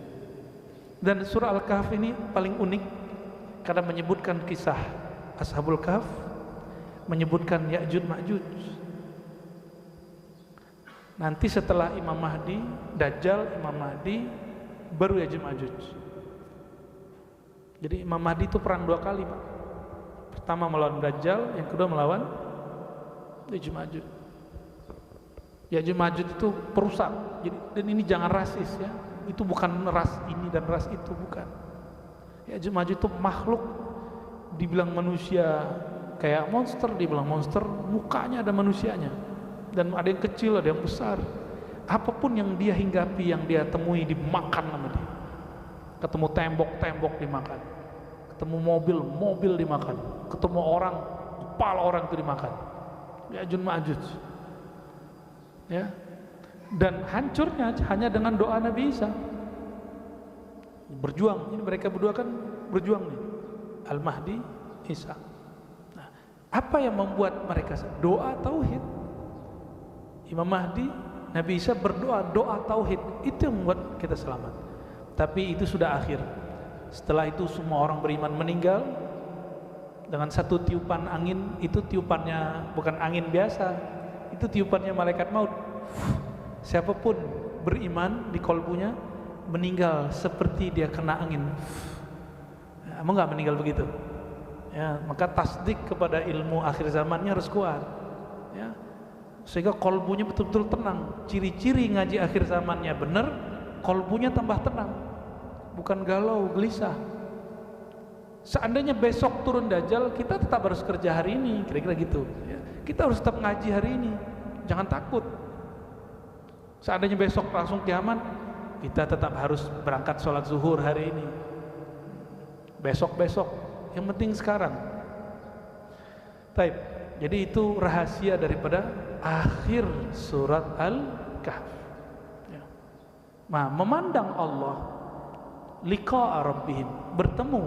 Dan surah Al-Kahf ini paling unik karena menyebutkan kisah Ashabul Kahf, menyebutkan Ya'juj Ma'juj. Nanti setelah Imam Mahdi, Dajjal, Imam Mahdi, baru Ya'juj Ma'juj. Jadi Imam Mahdi itu perang 2 kali, Pak. Pertama melawan Dajjal, yang kedua melawan Ya'juj Ma'juj. Ya'juj Ma'juj itu perusak. Jadi, dan ini jangan rasis ya. Itu bukan ras ini dan ras itu, bukan. Ya'juj Ma'juj itu makhluk, dibilang manusia kayak monster, dibilang monster, mukanya ada manusianya. Dan ada yang kecil, ada yang besar. Apapun yang dia hinggapi, yang dia temui, dimakan sama dia. Ketemu tembok dimakan. Ketemu mobil dimakan. Ketemu orang, kepala orang itu dimakan. Ya'juj Ma'juj. Ya. Dan hancurnya hanya dengan doa Nabi Isa. Berjuang. Ini mereka berdua kan berjuang nih. Al-Mahdi, Isa. Nah, apa yang membuat mereka doa tauhid? Imam Mahdi, Nabi Isa berdoa, doa tauhid. Itu yang membuat kita selamat. Tapi itu sudah akhir. Setelah itu semua orang beriman meninggal dengan satu tiupan angin. Itu tiupannya bukan angin biasa, itu tiupannya malaikat maut. Siapapun beriman di kolbunya meninggal seperti dia kena angin. Kamu nggak meninggal begitu ya. Maka tasdik kepada ilmu akhir zamannya harus kuat ya, sehingga kolbunya betul-betul tenang. Ciri-ciri ngaji akhir zamannya benar, kolbunya tambah tenang, bukan galau gelisah. Seandainya besok turun Dajjal, kita tetap harus kerja hari ini, kira-kira gitu ya. Kita harus tetap ngaji hari ini, jangan takut. Seandainya besok langsung kiamat, kita tetap harus berangkat sholat zuhur hari ini, besok-besok, yang penting sekarang. Taib. Jadi itu rahasia daripada akhir surat Al-Kahf. Ya. Nah, memandang Allah, liqa'a rabbihim, bertemu.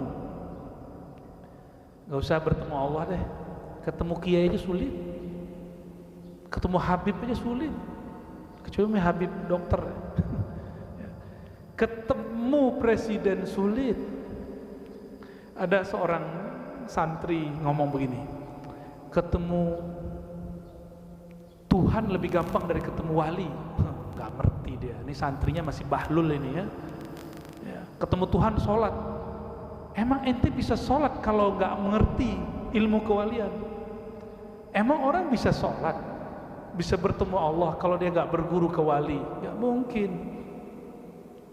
Gak usah bertemu Allah deh, ketemu kiai aja sulit, ketemu Habib aja sulit, kecuali Habib dokter. Ketemu presiden sulit. Ada seorang santri ngomong begini, ketemu Tuhan lebih gampang dari ketemu wali. Gak ngerti dia, ini santrinya masih bahlul ini ya. Ketemu Tuhan sholat, emang ente bisa sholat kalau gak mengerti ilmu kewalian? Emang orang bisa sholat, bisa bertemu Allah kalau dia gak berguru ke wali? Gak mungkin.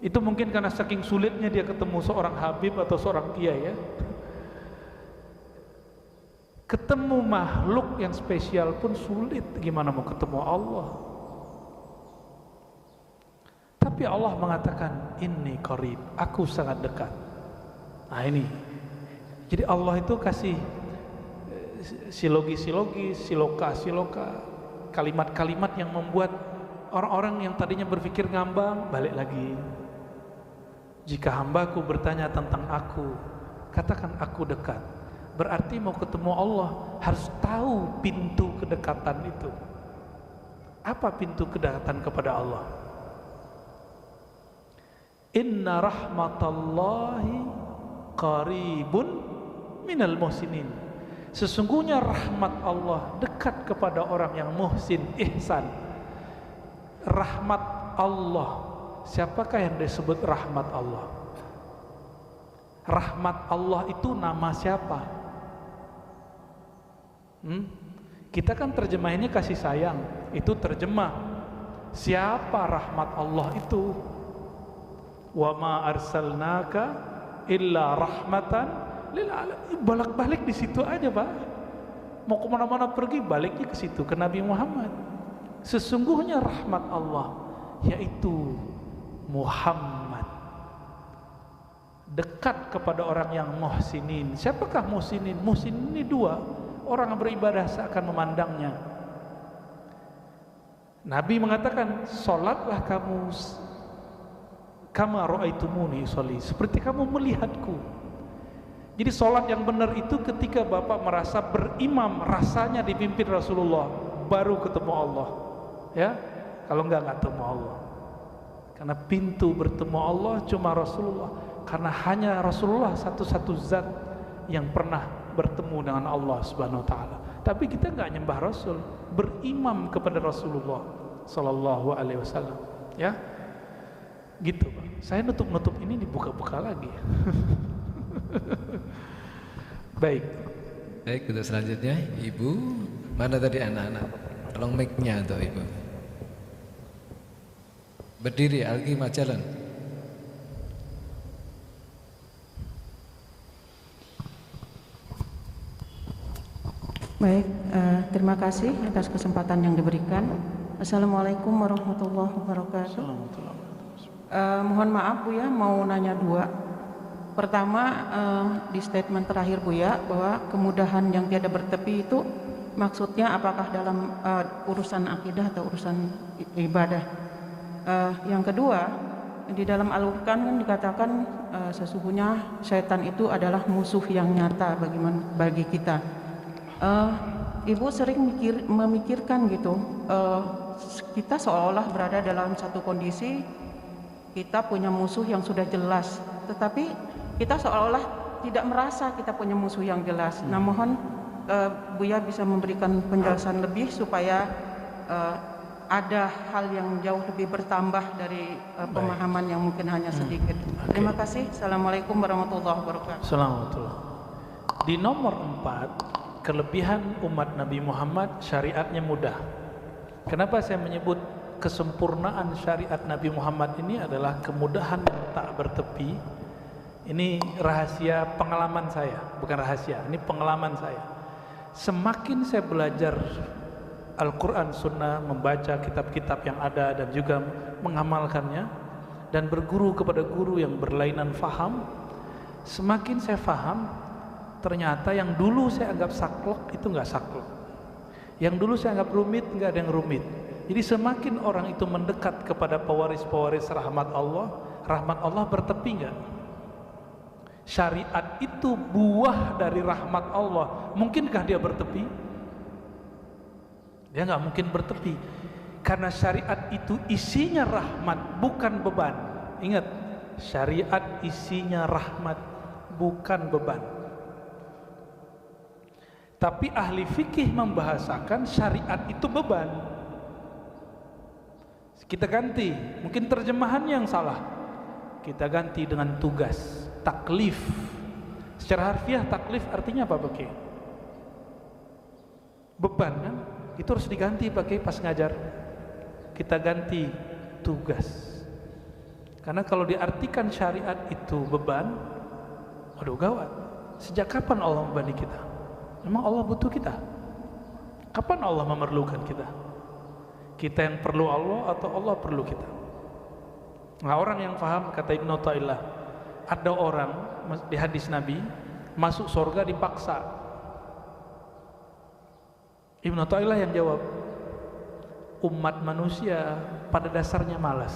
Itu mungkin karena saking sulitnya dia ketemu seorang Habib atau seorang kiai ya. Ketemu makhluk yang spesial pun sulit, gimana mau ketemu Allah? Tapi Allah mengatakan inni qarib, aku sangat dekat. Nah ini, jadi Allah itu kasih silogi-silogi, siloka-siloka, kalimat-kalimat yang membuat orang-orang yang tadinya berpikir ngambang balik lagi. Jika hambaku bertanya tentang aku, katakan aku dekat. Berarti mau ketemu Allah harus tahu pintu kedekatan itu. Apa pintu kedekatan kepada Allah? Inna rahmatallahi qaribun minal muhsinin. Sesungguhnya rahmat Allah dekat kepada orang yang muhsin, ihsan. Rahmat Allah, siapakah yang disebut rahmat Allah? Rahmat Allah itu nama siapa? Kita kan terjemahinnya kasih sayang, itu terjemah. Siapa rahmat Allah itu? Wa ma arsalnaka illa rahmatan lil alamin. Bolak-balik di situ aja, Pak. Mau kemana-mana pergi baliknya ke situ, ke Nabi Muhammad. Sesungguhnya rahmat Allah yaitu Muhammad, dekat kepada orang yang muhsinin. Siapakah muhsinin? Muhsinin ini dua, orang yang beribadah seakan memandangnya. Nabi mengatakan, sholatlah kamu kama ra'aitumuni usolli, seperti kamu melihatku. Jadi sholat yang benar itu ketika Bapak merasa berimam, rasanya dipimpin Rasulullah, baru ketemu Allah. Ya, kalau enggak ketemu Allah. Karena pintu bertemu Allah cuma Rasulullah. Karena hanya Rasulullah satu-satu zat yang pernah bertemu dengan Allah Subhanahu wa taala. Tapi kita enggak nyembah Rasul, berimam kepada Rasulullah sallallahu alaihi wasallam. Ya. Gitu, Pak. Saya nutup-nutup ini dibuka-buka lagi. Baik. Baik, untuk selanjutnya Ibu, mana tadi anak-anak? Tolong mic-nya untuk Ibu. Berdiri, Algi Majalan. Baik, terima kasih atas kesempatan yang diberikan. Assalamualaikum warahmatullahi wabarakatuh. Mohon maaf Bu ya, mau nanya dua. Pertama, di statement terakhir Bu ya, bahwa kemudahan yang tiada bertepi itu maksudnya apakah dalam urusan akidah atau urusan ibadah? Yang kedua, di dalam Al-Quran kan dikatakan sesungguhnya syaitan itu adalah musuh yang nyata bagi kita. Ibu sering memikirkan gitu, kita seolah-olah berada dalam satu kondisi kita punya musuh yang sudah jelas, tetapi kita seolah-olah tidak merasa kita punya musuh yang jelas. Nah, mohon Buya bisa memberikan penjelasan lebih supaya ada hal yang jauh lebih bertambah dari pemahaman yang mungkin hanya sedikit. Terima kasih. Assalamualaikum warahmatullahi wabarakatuh. Assalamualaikum. Di nomor 4, kelebihan umat Nabi Muhammad, syariatnya mudah. Kenapa saya menyebut kesempurnaan syariat Nabi Muhammad ini adalah kemudahan yang tak bertepi? Ini rahasia pengalaman saya, bukan rahasia, ini pengalaman saya. Semakin saya belajar Al-Quran, Sunnah, membaca kitab-kitab yang ada dan juga mengamalkannya, dan berguru kepada guru yang berlainan faham, semakin saya faham ternyata yang dulu saya anggap saklek itu nggak saklek, yang dulu saya anggap rumit nggak ada yang rumit. Jadi semakin orang itu mendekat kepada pewaris-pewaris rahmat Allah bertepi nggak? Syariat itu buah dari rahmat Allah, mungkinkah dia bertepi? Dia nggak mungkin bertepi, karena syariat itu isinya rahmat, bukan beban. Ingat, syariat isinya rahmat, bukan beban. Tapi ahli fikih membahasakan syariat itu beban. Kita ganti, mungkin terjemahan yang salah, kita ganti dengan tugas, taklif. Secara harfiah taklif artinya apa pakai? Beban kan? Itu harus diganti pakai pas ngajar. Kita ganti tugas. Karena kalau diartikan syariat itu beban, aduh gawat. Sejak kapan Allah membebani kita? Memang Allah butuh kita? Kapan Allah memerlukan kita? Kita yang perlu Allah atau Allah perlu kita? Nah, orang yang paham, kata Ibnu Athaillah, ada orang di hadis Nabi masuk surga dipaksa. Ibnu Athaillah yang jawab, umat manusia pada dasarnya malas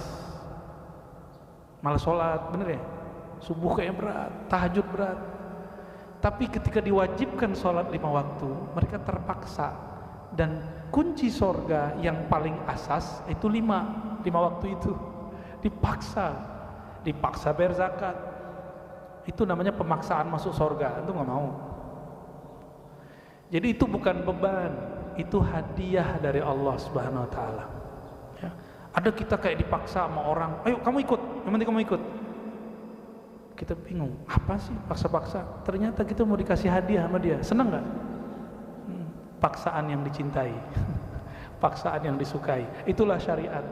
sholat, bener ya? Subuh kayaknya berat, tahajud berat, tapi ketika diwajibkan sholat 5 waktu mereka terpaksa. Dan kunci surga yang paling asas itu 5 waktu itu dipaksa bayar zakat. Itu namanya pemaksaan masuk surga, itu nggak mau. Jadi itu bukan beban, itu hadiah dari Allah Subhanahu wa taala. Ya. Ada kita kayak dipaksa sama orang, ayo kamu ikut, yang penting kamu ikut. Kita bingung, apa sih paksa-paksa? Ternyata kita mau dikasih hadiah sama dia, senang nggak? Paksaan yang dicintai, paksaan yang disukai, itulah syariat.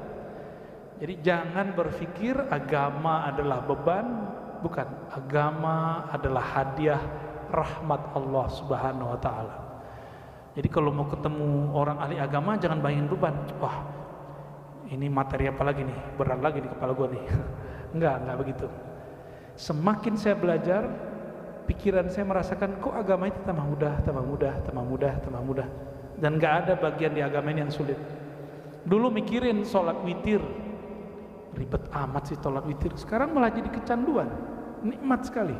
Jadi jangan berpikir agama adalah beban, bukan. Agama adalah hadiah rahmat Allah Subhanahu wa taala. Jadi kalau mau ketemu orang ahli agama jangan bayangin beban. Wah, ini materi apa lagi nih? Berat lagi di kepala gua nih. Enggak begitu. Semakin saya belajar, pikiran saya merasakan kok agama itu tambah mudah, dan nggak ada bagian di agama ini yang sulit. Dulu mikirin sholat witir, ribet amat sih sholat witir. Sekarang malah jadi kecanduan, nikmat sekali.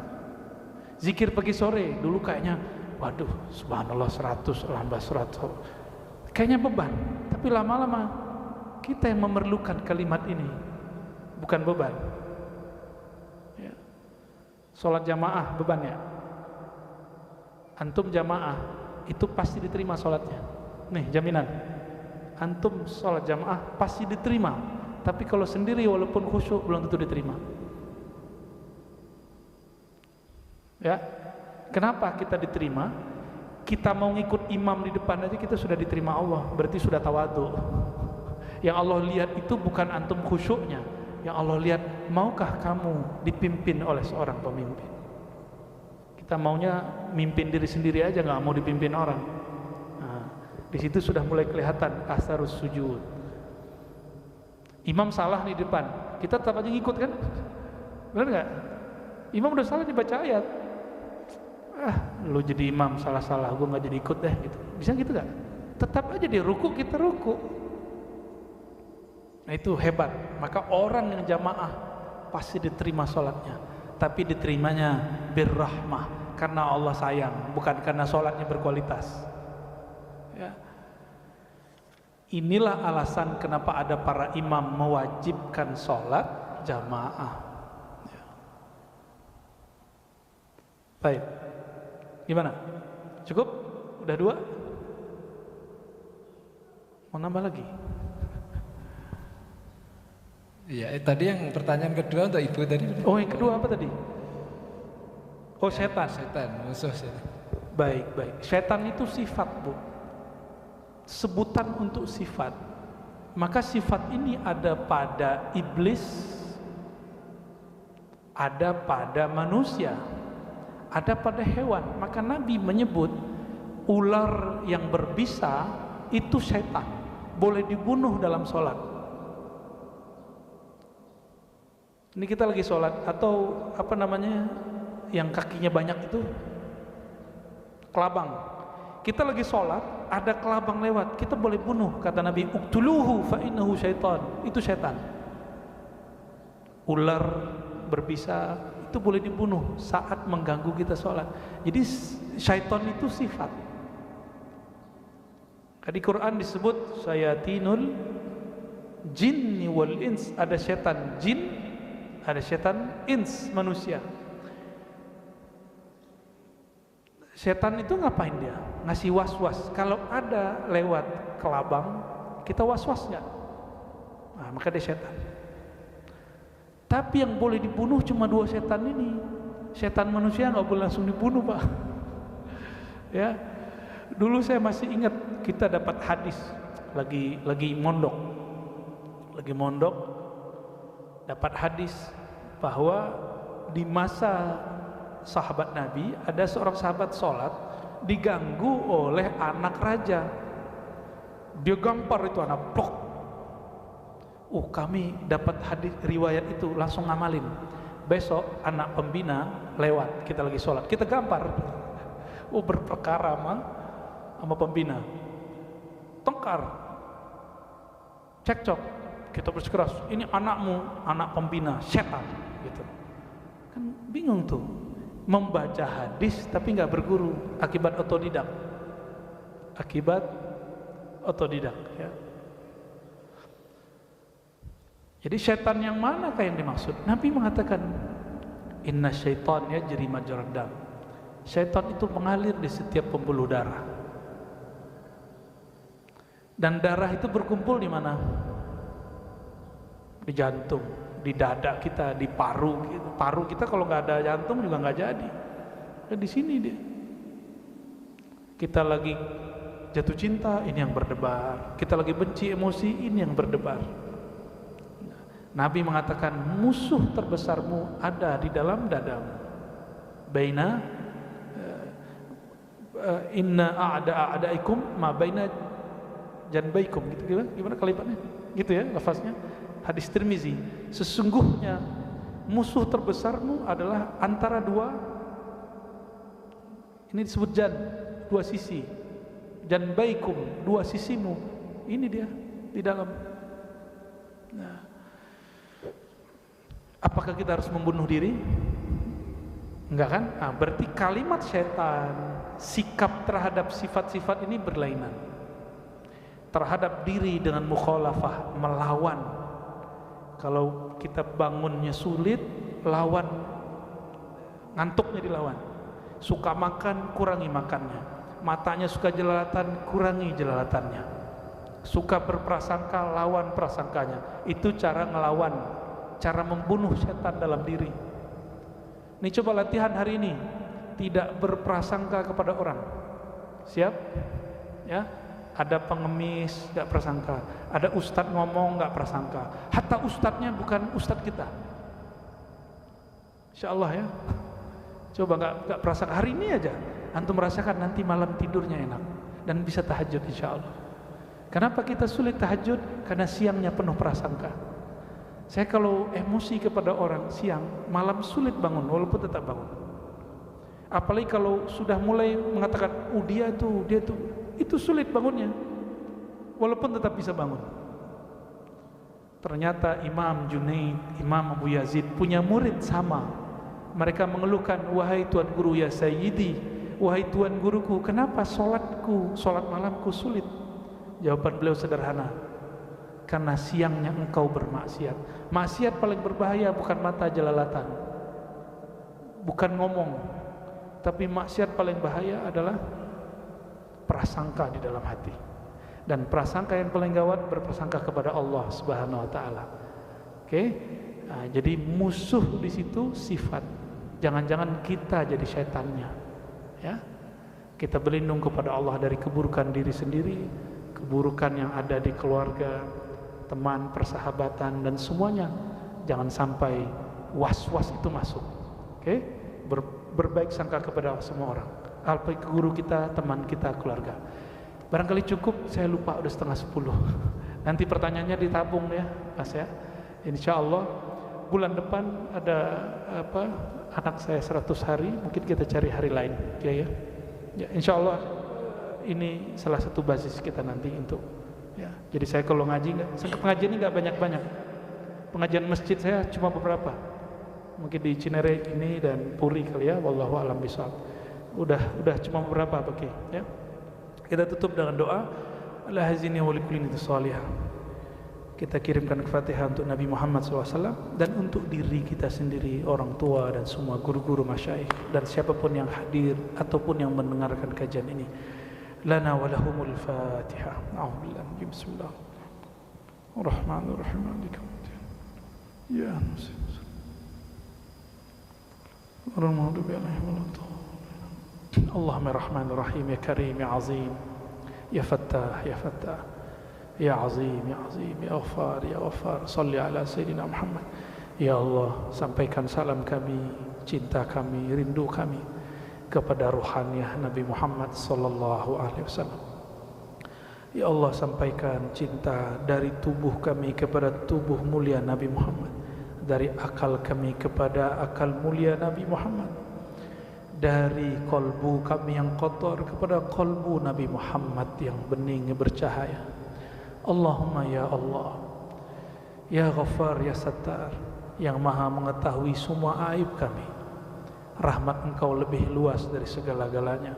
Zikir pagi sore, dulu kayaknya waduh subhanallah 100, alhamdulillah 100, kayaknya beban. Tapi lama-lama kita yang memerlukan kalimat ini, bukan beban. Sholat jamaah bebannya. Antum jamaah itu pasti diterima sholatnya. Nih jaminan. Antum sholat jamaah pasti diterima. Tapi kalau sendiri walaupun khusyuk belum tentu diterima. Ya. Kenapa kita diterima? Kita mau ngikut imam di depan aja kita sudah diterima Allah. Berarti sudah tawadhu. Yang Allah lihat itu bukan antum khusyuknya. Yang Allah lihat, maukah kamu dipimpin oleh seorang pemimpin? Kita maunya mimpin diri sendiri aja, nggak mau dipimpin orang. Nah, di situ sudah mulai kelihatan asarus sujud. Imam salah di depan, kita tetap aja ngikut kan? Benar nggak? Imam udah salah dibaca ayat. Lu jadi imam salah-salah, gue nggak jadi ikut deh. Gitu. Bisa gitu nggak? Tetap aja di ruku kita ruku. Nah itu hebat. Maka orang yang jamaah pasti diterima sholatnya, tapi diterimanya birrahmah, karena Allah sayang, bukan karena sholatnya berkualitas. Ya. Inilah alasan kenapa ada para imam mewajibkan sholat jamaah. Ya. Baik, gimana? Cukup? Udah 2? Mau nambah lagi? Iya, tadi yang pertanyaan kedua untuk ibu tadi. Oh, yang kedua apa tadi? Oh, setan. Setan, musuh setan. Baik. Setan itu sifat, Bu. Sebutan untuk sifat. Maka sifat ini ada pada iblis, ada pada manusia, ada pada hewan. Maka Nabi menyebut ular yang berbisa itu setan, boleh dibunuh dalam sholat. Ini kita lagi sholat, atau apa namanya yang kakinya banyak itu, kelabang. Kita lagi sholat, ada kelabang lewat, kita boleh bunuh. Kata Nabi, uktuluhu fa innahu syaitan. Itu setan. Ular berbisa itu boleh dibunuh saat mengganggu kita sholat. Jadi syaitan itu sifat. Di Quran disebut syayatinul jinni wal ins. Ada setan jin, ada setan ins, manusia. Setan itu ngapain dia? Ngasih was-was. Kalau ada lewat kelabang, kita was-was nggak? Nah, maka dia setan. Tapi yang boleh dibunuh cuma 2 setan ini. Setan manusia nggak boleh langsung dibunuh, Pak. Ya, dulu saya masih ingat kita dapat hadis lagi mondok, dapat hadis bahwa di masa sahabat Nabi ada seorang sahabat sholat diganggu oleh anak raja. Dia gampar itu anak, plok. Kami dapat hadis riwayat itu, langsung ngamalin. Besok anak pembina lewat, kita lagi sholat, kita gampar. Berperkara sama pembina, tengkar, cekcok, kita bersikeras, ini anakmu, anak pembina, setan, gitu. Kan bingung tuh, membaca hadis tapi nggak berguru, akibat otodidak, ya. Jadi setan yang manakah yang dimaksud? Nabi mengatakan, inna syaitan yajri majrad dam. Syaitan itu mengalir di setiap pembuluh darah. Dan darah itu berkumpul di mana? Di jantung, di dada kita, di paru gitu. Paru kita kalau nggak ada jantung juga nggak jadi. Di sini dia. Kita lagi jatuh cinta, ini yang berdebar. Kita lagi benci emosi, ini yang berdebar. Nabi mengatakan musuh terbesarmu ada di dalam dadamu. Baina inna a'daikum ma baina janbaikum, gitu gimana kalimatnya? Gitu ya lafaznya. Hadis Tirmizi, sesungguhnya musuh terbesarmu adalah antara dua, ini disebut jan, 2 sisi. Janbaikum, 2 sisimu. Ini dia di dalam. Nah, apakah kita harus membunuh diri? Enggak kan? Nah, berarti kalimat setan, sikap terhadap sifat-sifat ini berlainan. Terhadap diri dengan mukhalafah, melawan. Kalau kita bangunnya sulit, lawan, ngantuknya dilawan. Suka makan, kurangi makannya. Matanya suka jelalatan, kurangi jelalatannya. Suka berprasangka, lawan prasangkanya. Itu cara ngelawan, cara membunuh setan dalam diri. Ini coba latihan hari ini, tidak berprasangka kepada orang. Siap? Ya. Ada pengemis gak prasangka, ada ustadz ngomong gak prasangka, hatta ustadznya bukan ustadz kita. Insya Allah ya. Coba gak prasangka hari ini aja, antum merasakan nanti malam tidurnya enak dan bisa tahajud insya Allah. Kenapa kita sulit tahajud? Karena siangnya penuh prasangka. Saya kalau emosi kepada orang siang, malam sulit bangun walaupun tetap bangun. Apalagi kalau sudah mulai mengatakan, dia tuh, itu sulit bangunnya walaupun tetap bisa bangun. Ternyata Imam Junaid, Imam Abu Yazid punya murid sama. Mereka mengeluhkan, wahai Tuan Guru ya Sayyidi, wahai Tuan Guruku, kenapa sholat malamku sulit? Jawaban beliau sederhana, karena siangnya engkau bermaksiat. Maksiat paling berbahaya bukan mata jelalatan, bukan ngomong, tapi maksiat paling bahaya adalah prasangka di dalam hati. Dan prasangka yang paling gawat berprasangka kepada Allah Subhanahu wa taala. Oke? Nah, jadi musuh di situ sifat. Jangan-jangan kita jadi setannya. Ya. Kita berlindung kepada Allah dari keburukan diri sendiri, keburukan yang ada di keluarga, teman, persahabatan dan semuanya. Jangan sampai was-was itu masuk. Oke? Berbaik sangka kepada semua orang. Alpai ke guru kita, teman kita, keluarga. Barangkali cukup, saya lupa udah 9:30. Nanti pertanyaannya ditabung ya, Mas ya. Insya Allah bulan depan ada anak saya 100 hari, mungkin kita cari hari lain, ya. Insya Allah ini salah satu basis kita nanti untuk, ya. Jadi saya kalau ngaji pengajian ini nggak banyak-banyak. Pengajian masjid saya cuma beberapa, mungkin di Cinere ini dan Puri kali ya, wallahu a'lam bishawab. Udah cuma beberapa, oke, ya. Kita tutup dengan doa, ala hazini wa likulli niyyati shalihah. Kita kirimkan Al-Fatihah untuk Nabi Muhammad SAW dan untuk diri kita sendiri, orang tua dan semua guru-guru masyayikh dan siapapun yang hadir ataupun yang mendengarkan kajian ini. Lana wa lahumul Fatihah. A'udzubillahi Bismillahirrahmanirrahim. Ya Allahumma rahmanir-rahim, ya karim, ya azim, ya fattah, ya fattah, ya azim, ya azim, ya ghafar, ya ghafar. Salli ala Sayyidina Muhammad. Ya Allah, sampaikan salam kami, cinta kami, rindu kami kepada ruhaniyah Nabi Muhammad sallallahu alaihi wasallam. Ya Allah, sampaikan cinta dari tubuh kami kepada tubuh mulia Nabi Muhammad, dari akal kami kepada akal mulia Nabi Muhammad, dari kolbu kami yang kotor kepada kolbu Nabi Muhammad yang bening bercahaya. Allahumma ya Allah, ya Ghaffar, ya Sattar, yang maha mengetahui semua aib kami. Rahmat Engkau lebih luas dari segala-galanya.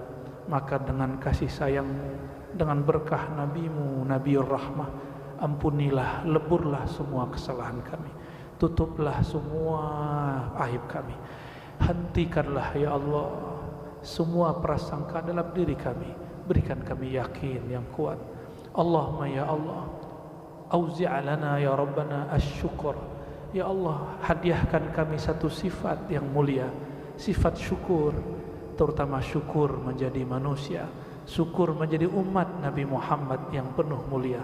Maka dengan kasih sayang-Mu, dengan berkah Nabi-Mu, Nabiur Rahmah, ampunilah, leburlah semua kesalahan kami, tutuplah semua aib kami. Hentikanlah ya Allah semua prasangka dalam diri kami, berikan kami yakin yang kuat. Allahumma ya Allah, auzi'lana ya Rabbana asyukur. Ya Allah, hadiahkan kami satu sifat yang mulia, sifat syukur, terutama syukur menjadi manusia, syukur menjadi umat Nabi Muhammad yang penuh mulia.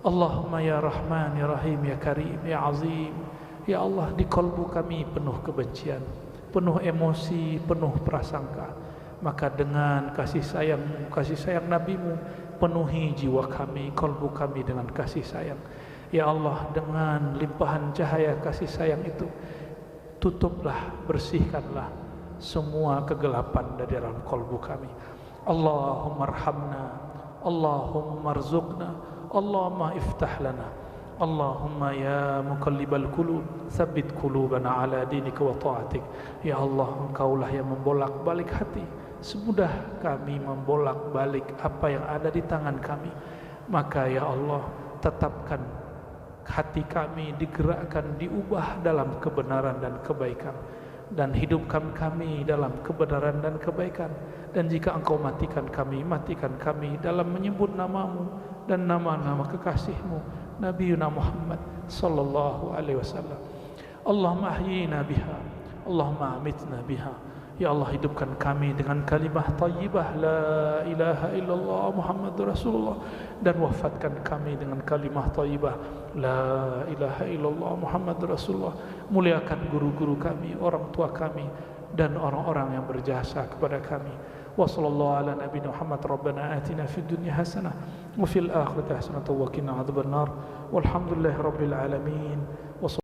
Allahumma ya Rahman, ya Rahim, ya Karim, ya Azim. Ya Allah, di kalbu kami penuh kebencian, penuh emosi, penuh prasangka. Maka dengan kasih sayang Nabi-Mu, penuhi jiwa kami, kalbu kami dengan kasih sayang. Ya Allah, dengan limpahan cahaya kasih sayang itu, tutuplah, bersihkanlah semua kegelapan dari dalam kalbu kami. Allahumma arhamna, Allahumma arzuqna, Allahumma iftah lana. Allahumma ya muqallibal qulub, tsabbit qulubana ala dinika wa ta'atik. Ya Allah, Engkaulah yang membolak-balik hati, semudah kami membolak-balik apa yang ada di tangan kami. Maka ya Allah, tetapkan hati kami, digerakkan, diubah dalam kebenaran dan kebaikan, dan hidupkan kami dalam kebenaran dan kebaikan. Dan jika Engkau matikan kami dalam menyebut nama-Mu dan nama-nama kekasih-Mu, Nabiuna Muhammad sallallahu alaihi wasallam. Allahumma ahyina biha, Allahumma amitna biha. Ya Allah, hidupkan kami dengan kalimah thayyibah la ilaha illallah Muhammadur Rasulullah, dan wafatkan kami dengan kalimah thayyibah la ilaha illallah Muhammadur Rasulullah. Muliakan guru-guru kami, orang tua kami, dan orang-orang yang berjasa kepada kami. Wa sallallahu ala nabiyina Muhammad. Rabbana atina fid dunya hasanah wa fil akhirati hasanah wa qina adzabannar. Walhamdulillahi rabbil alamin.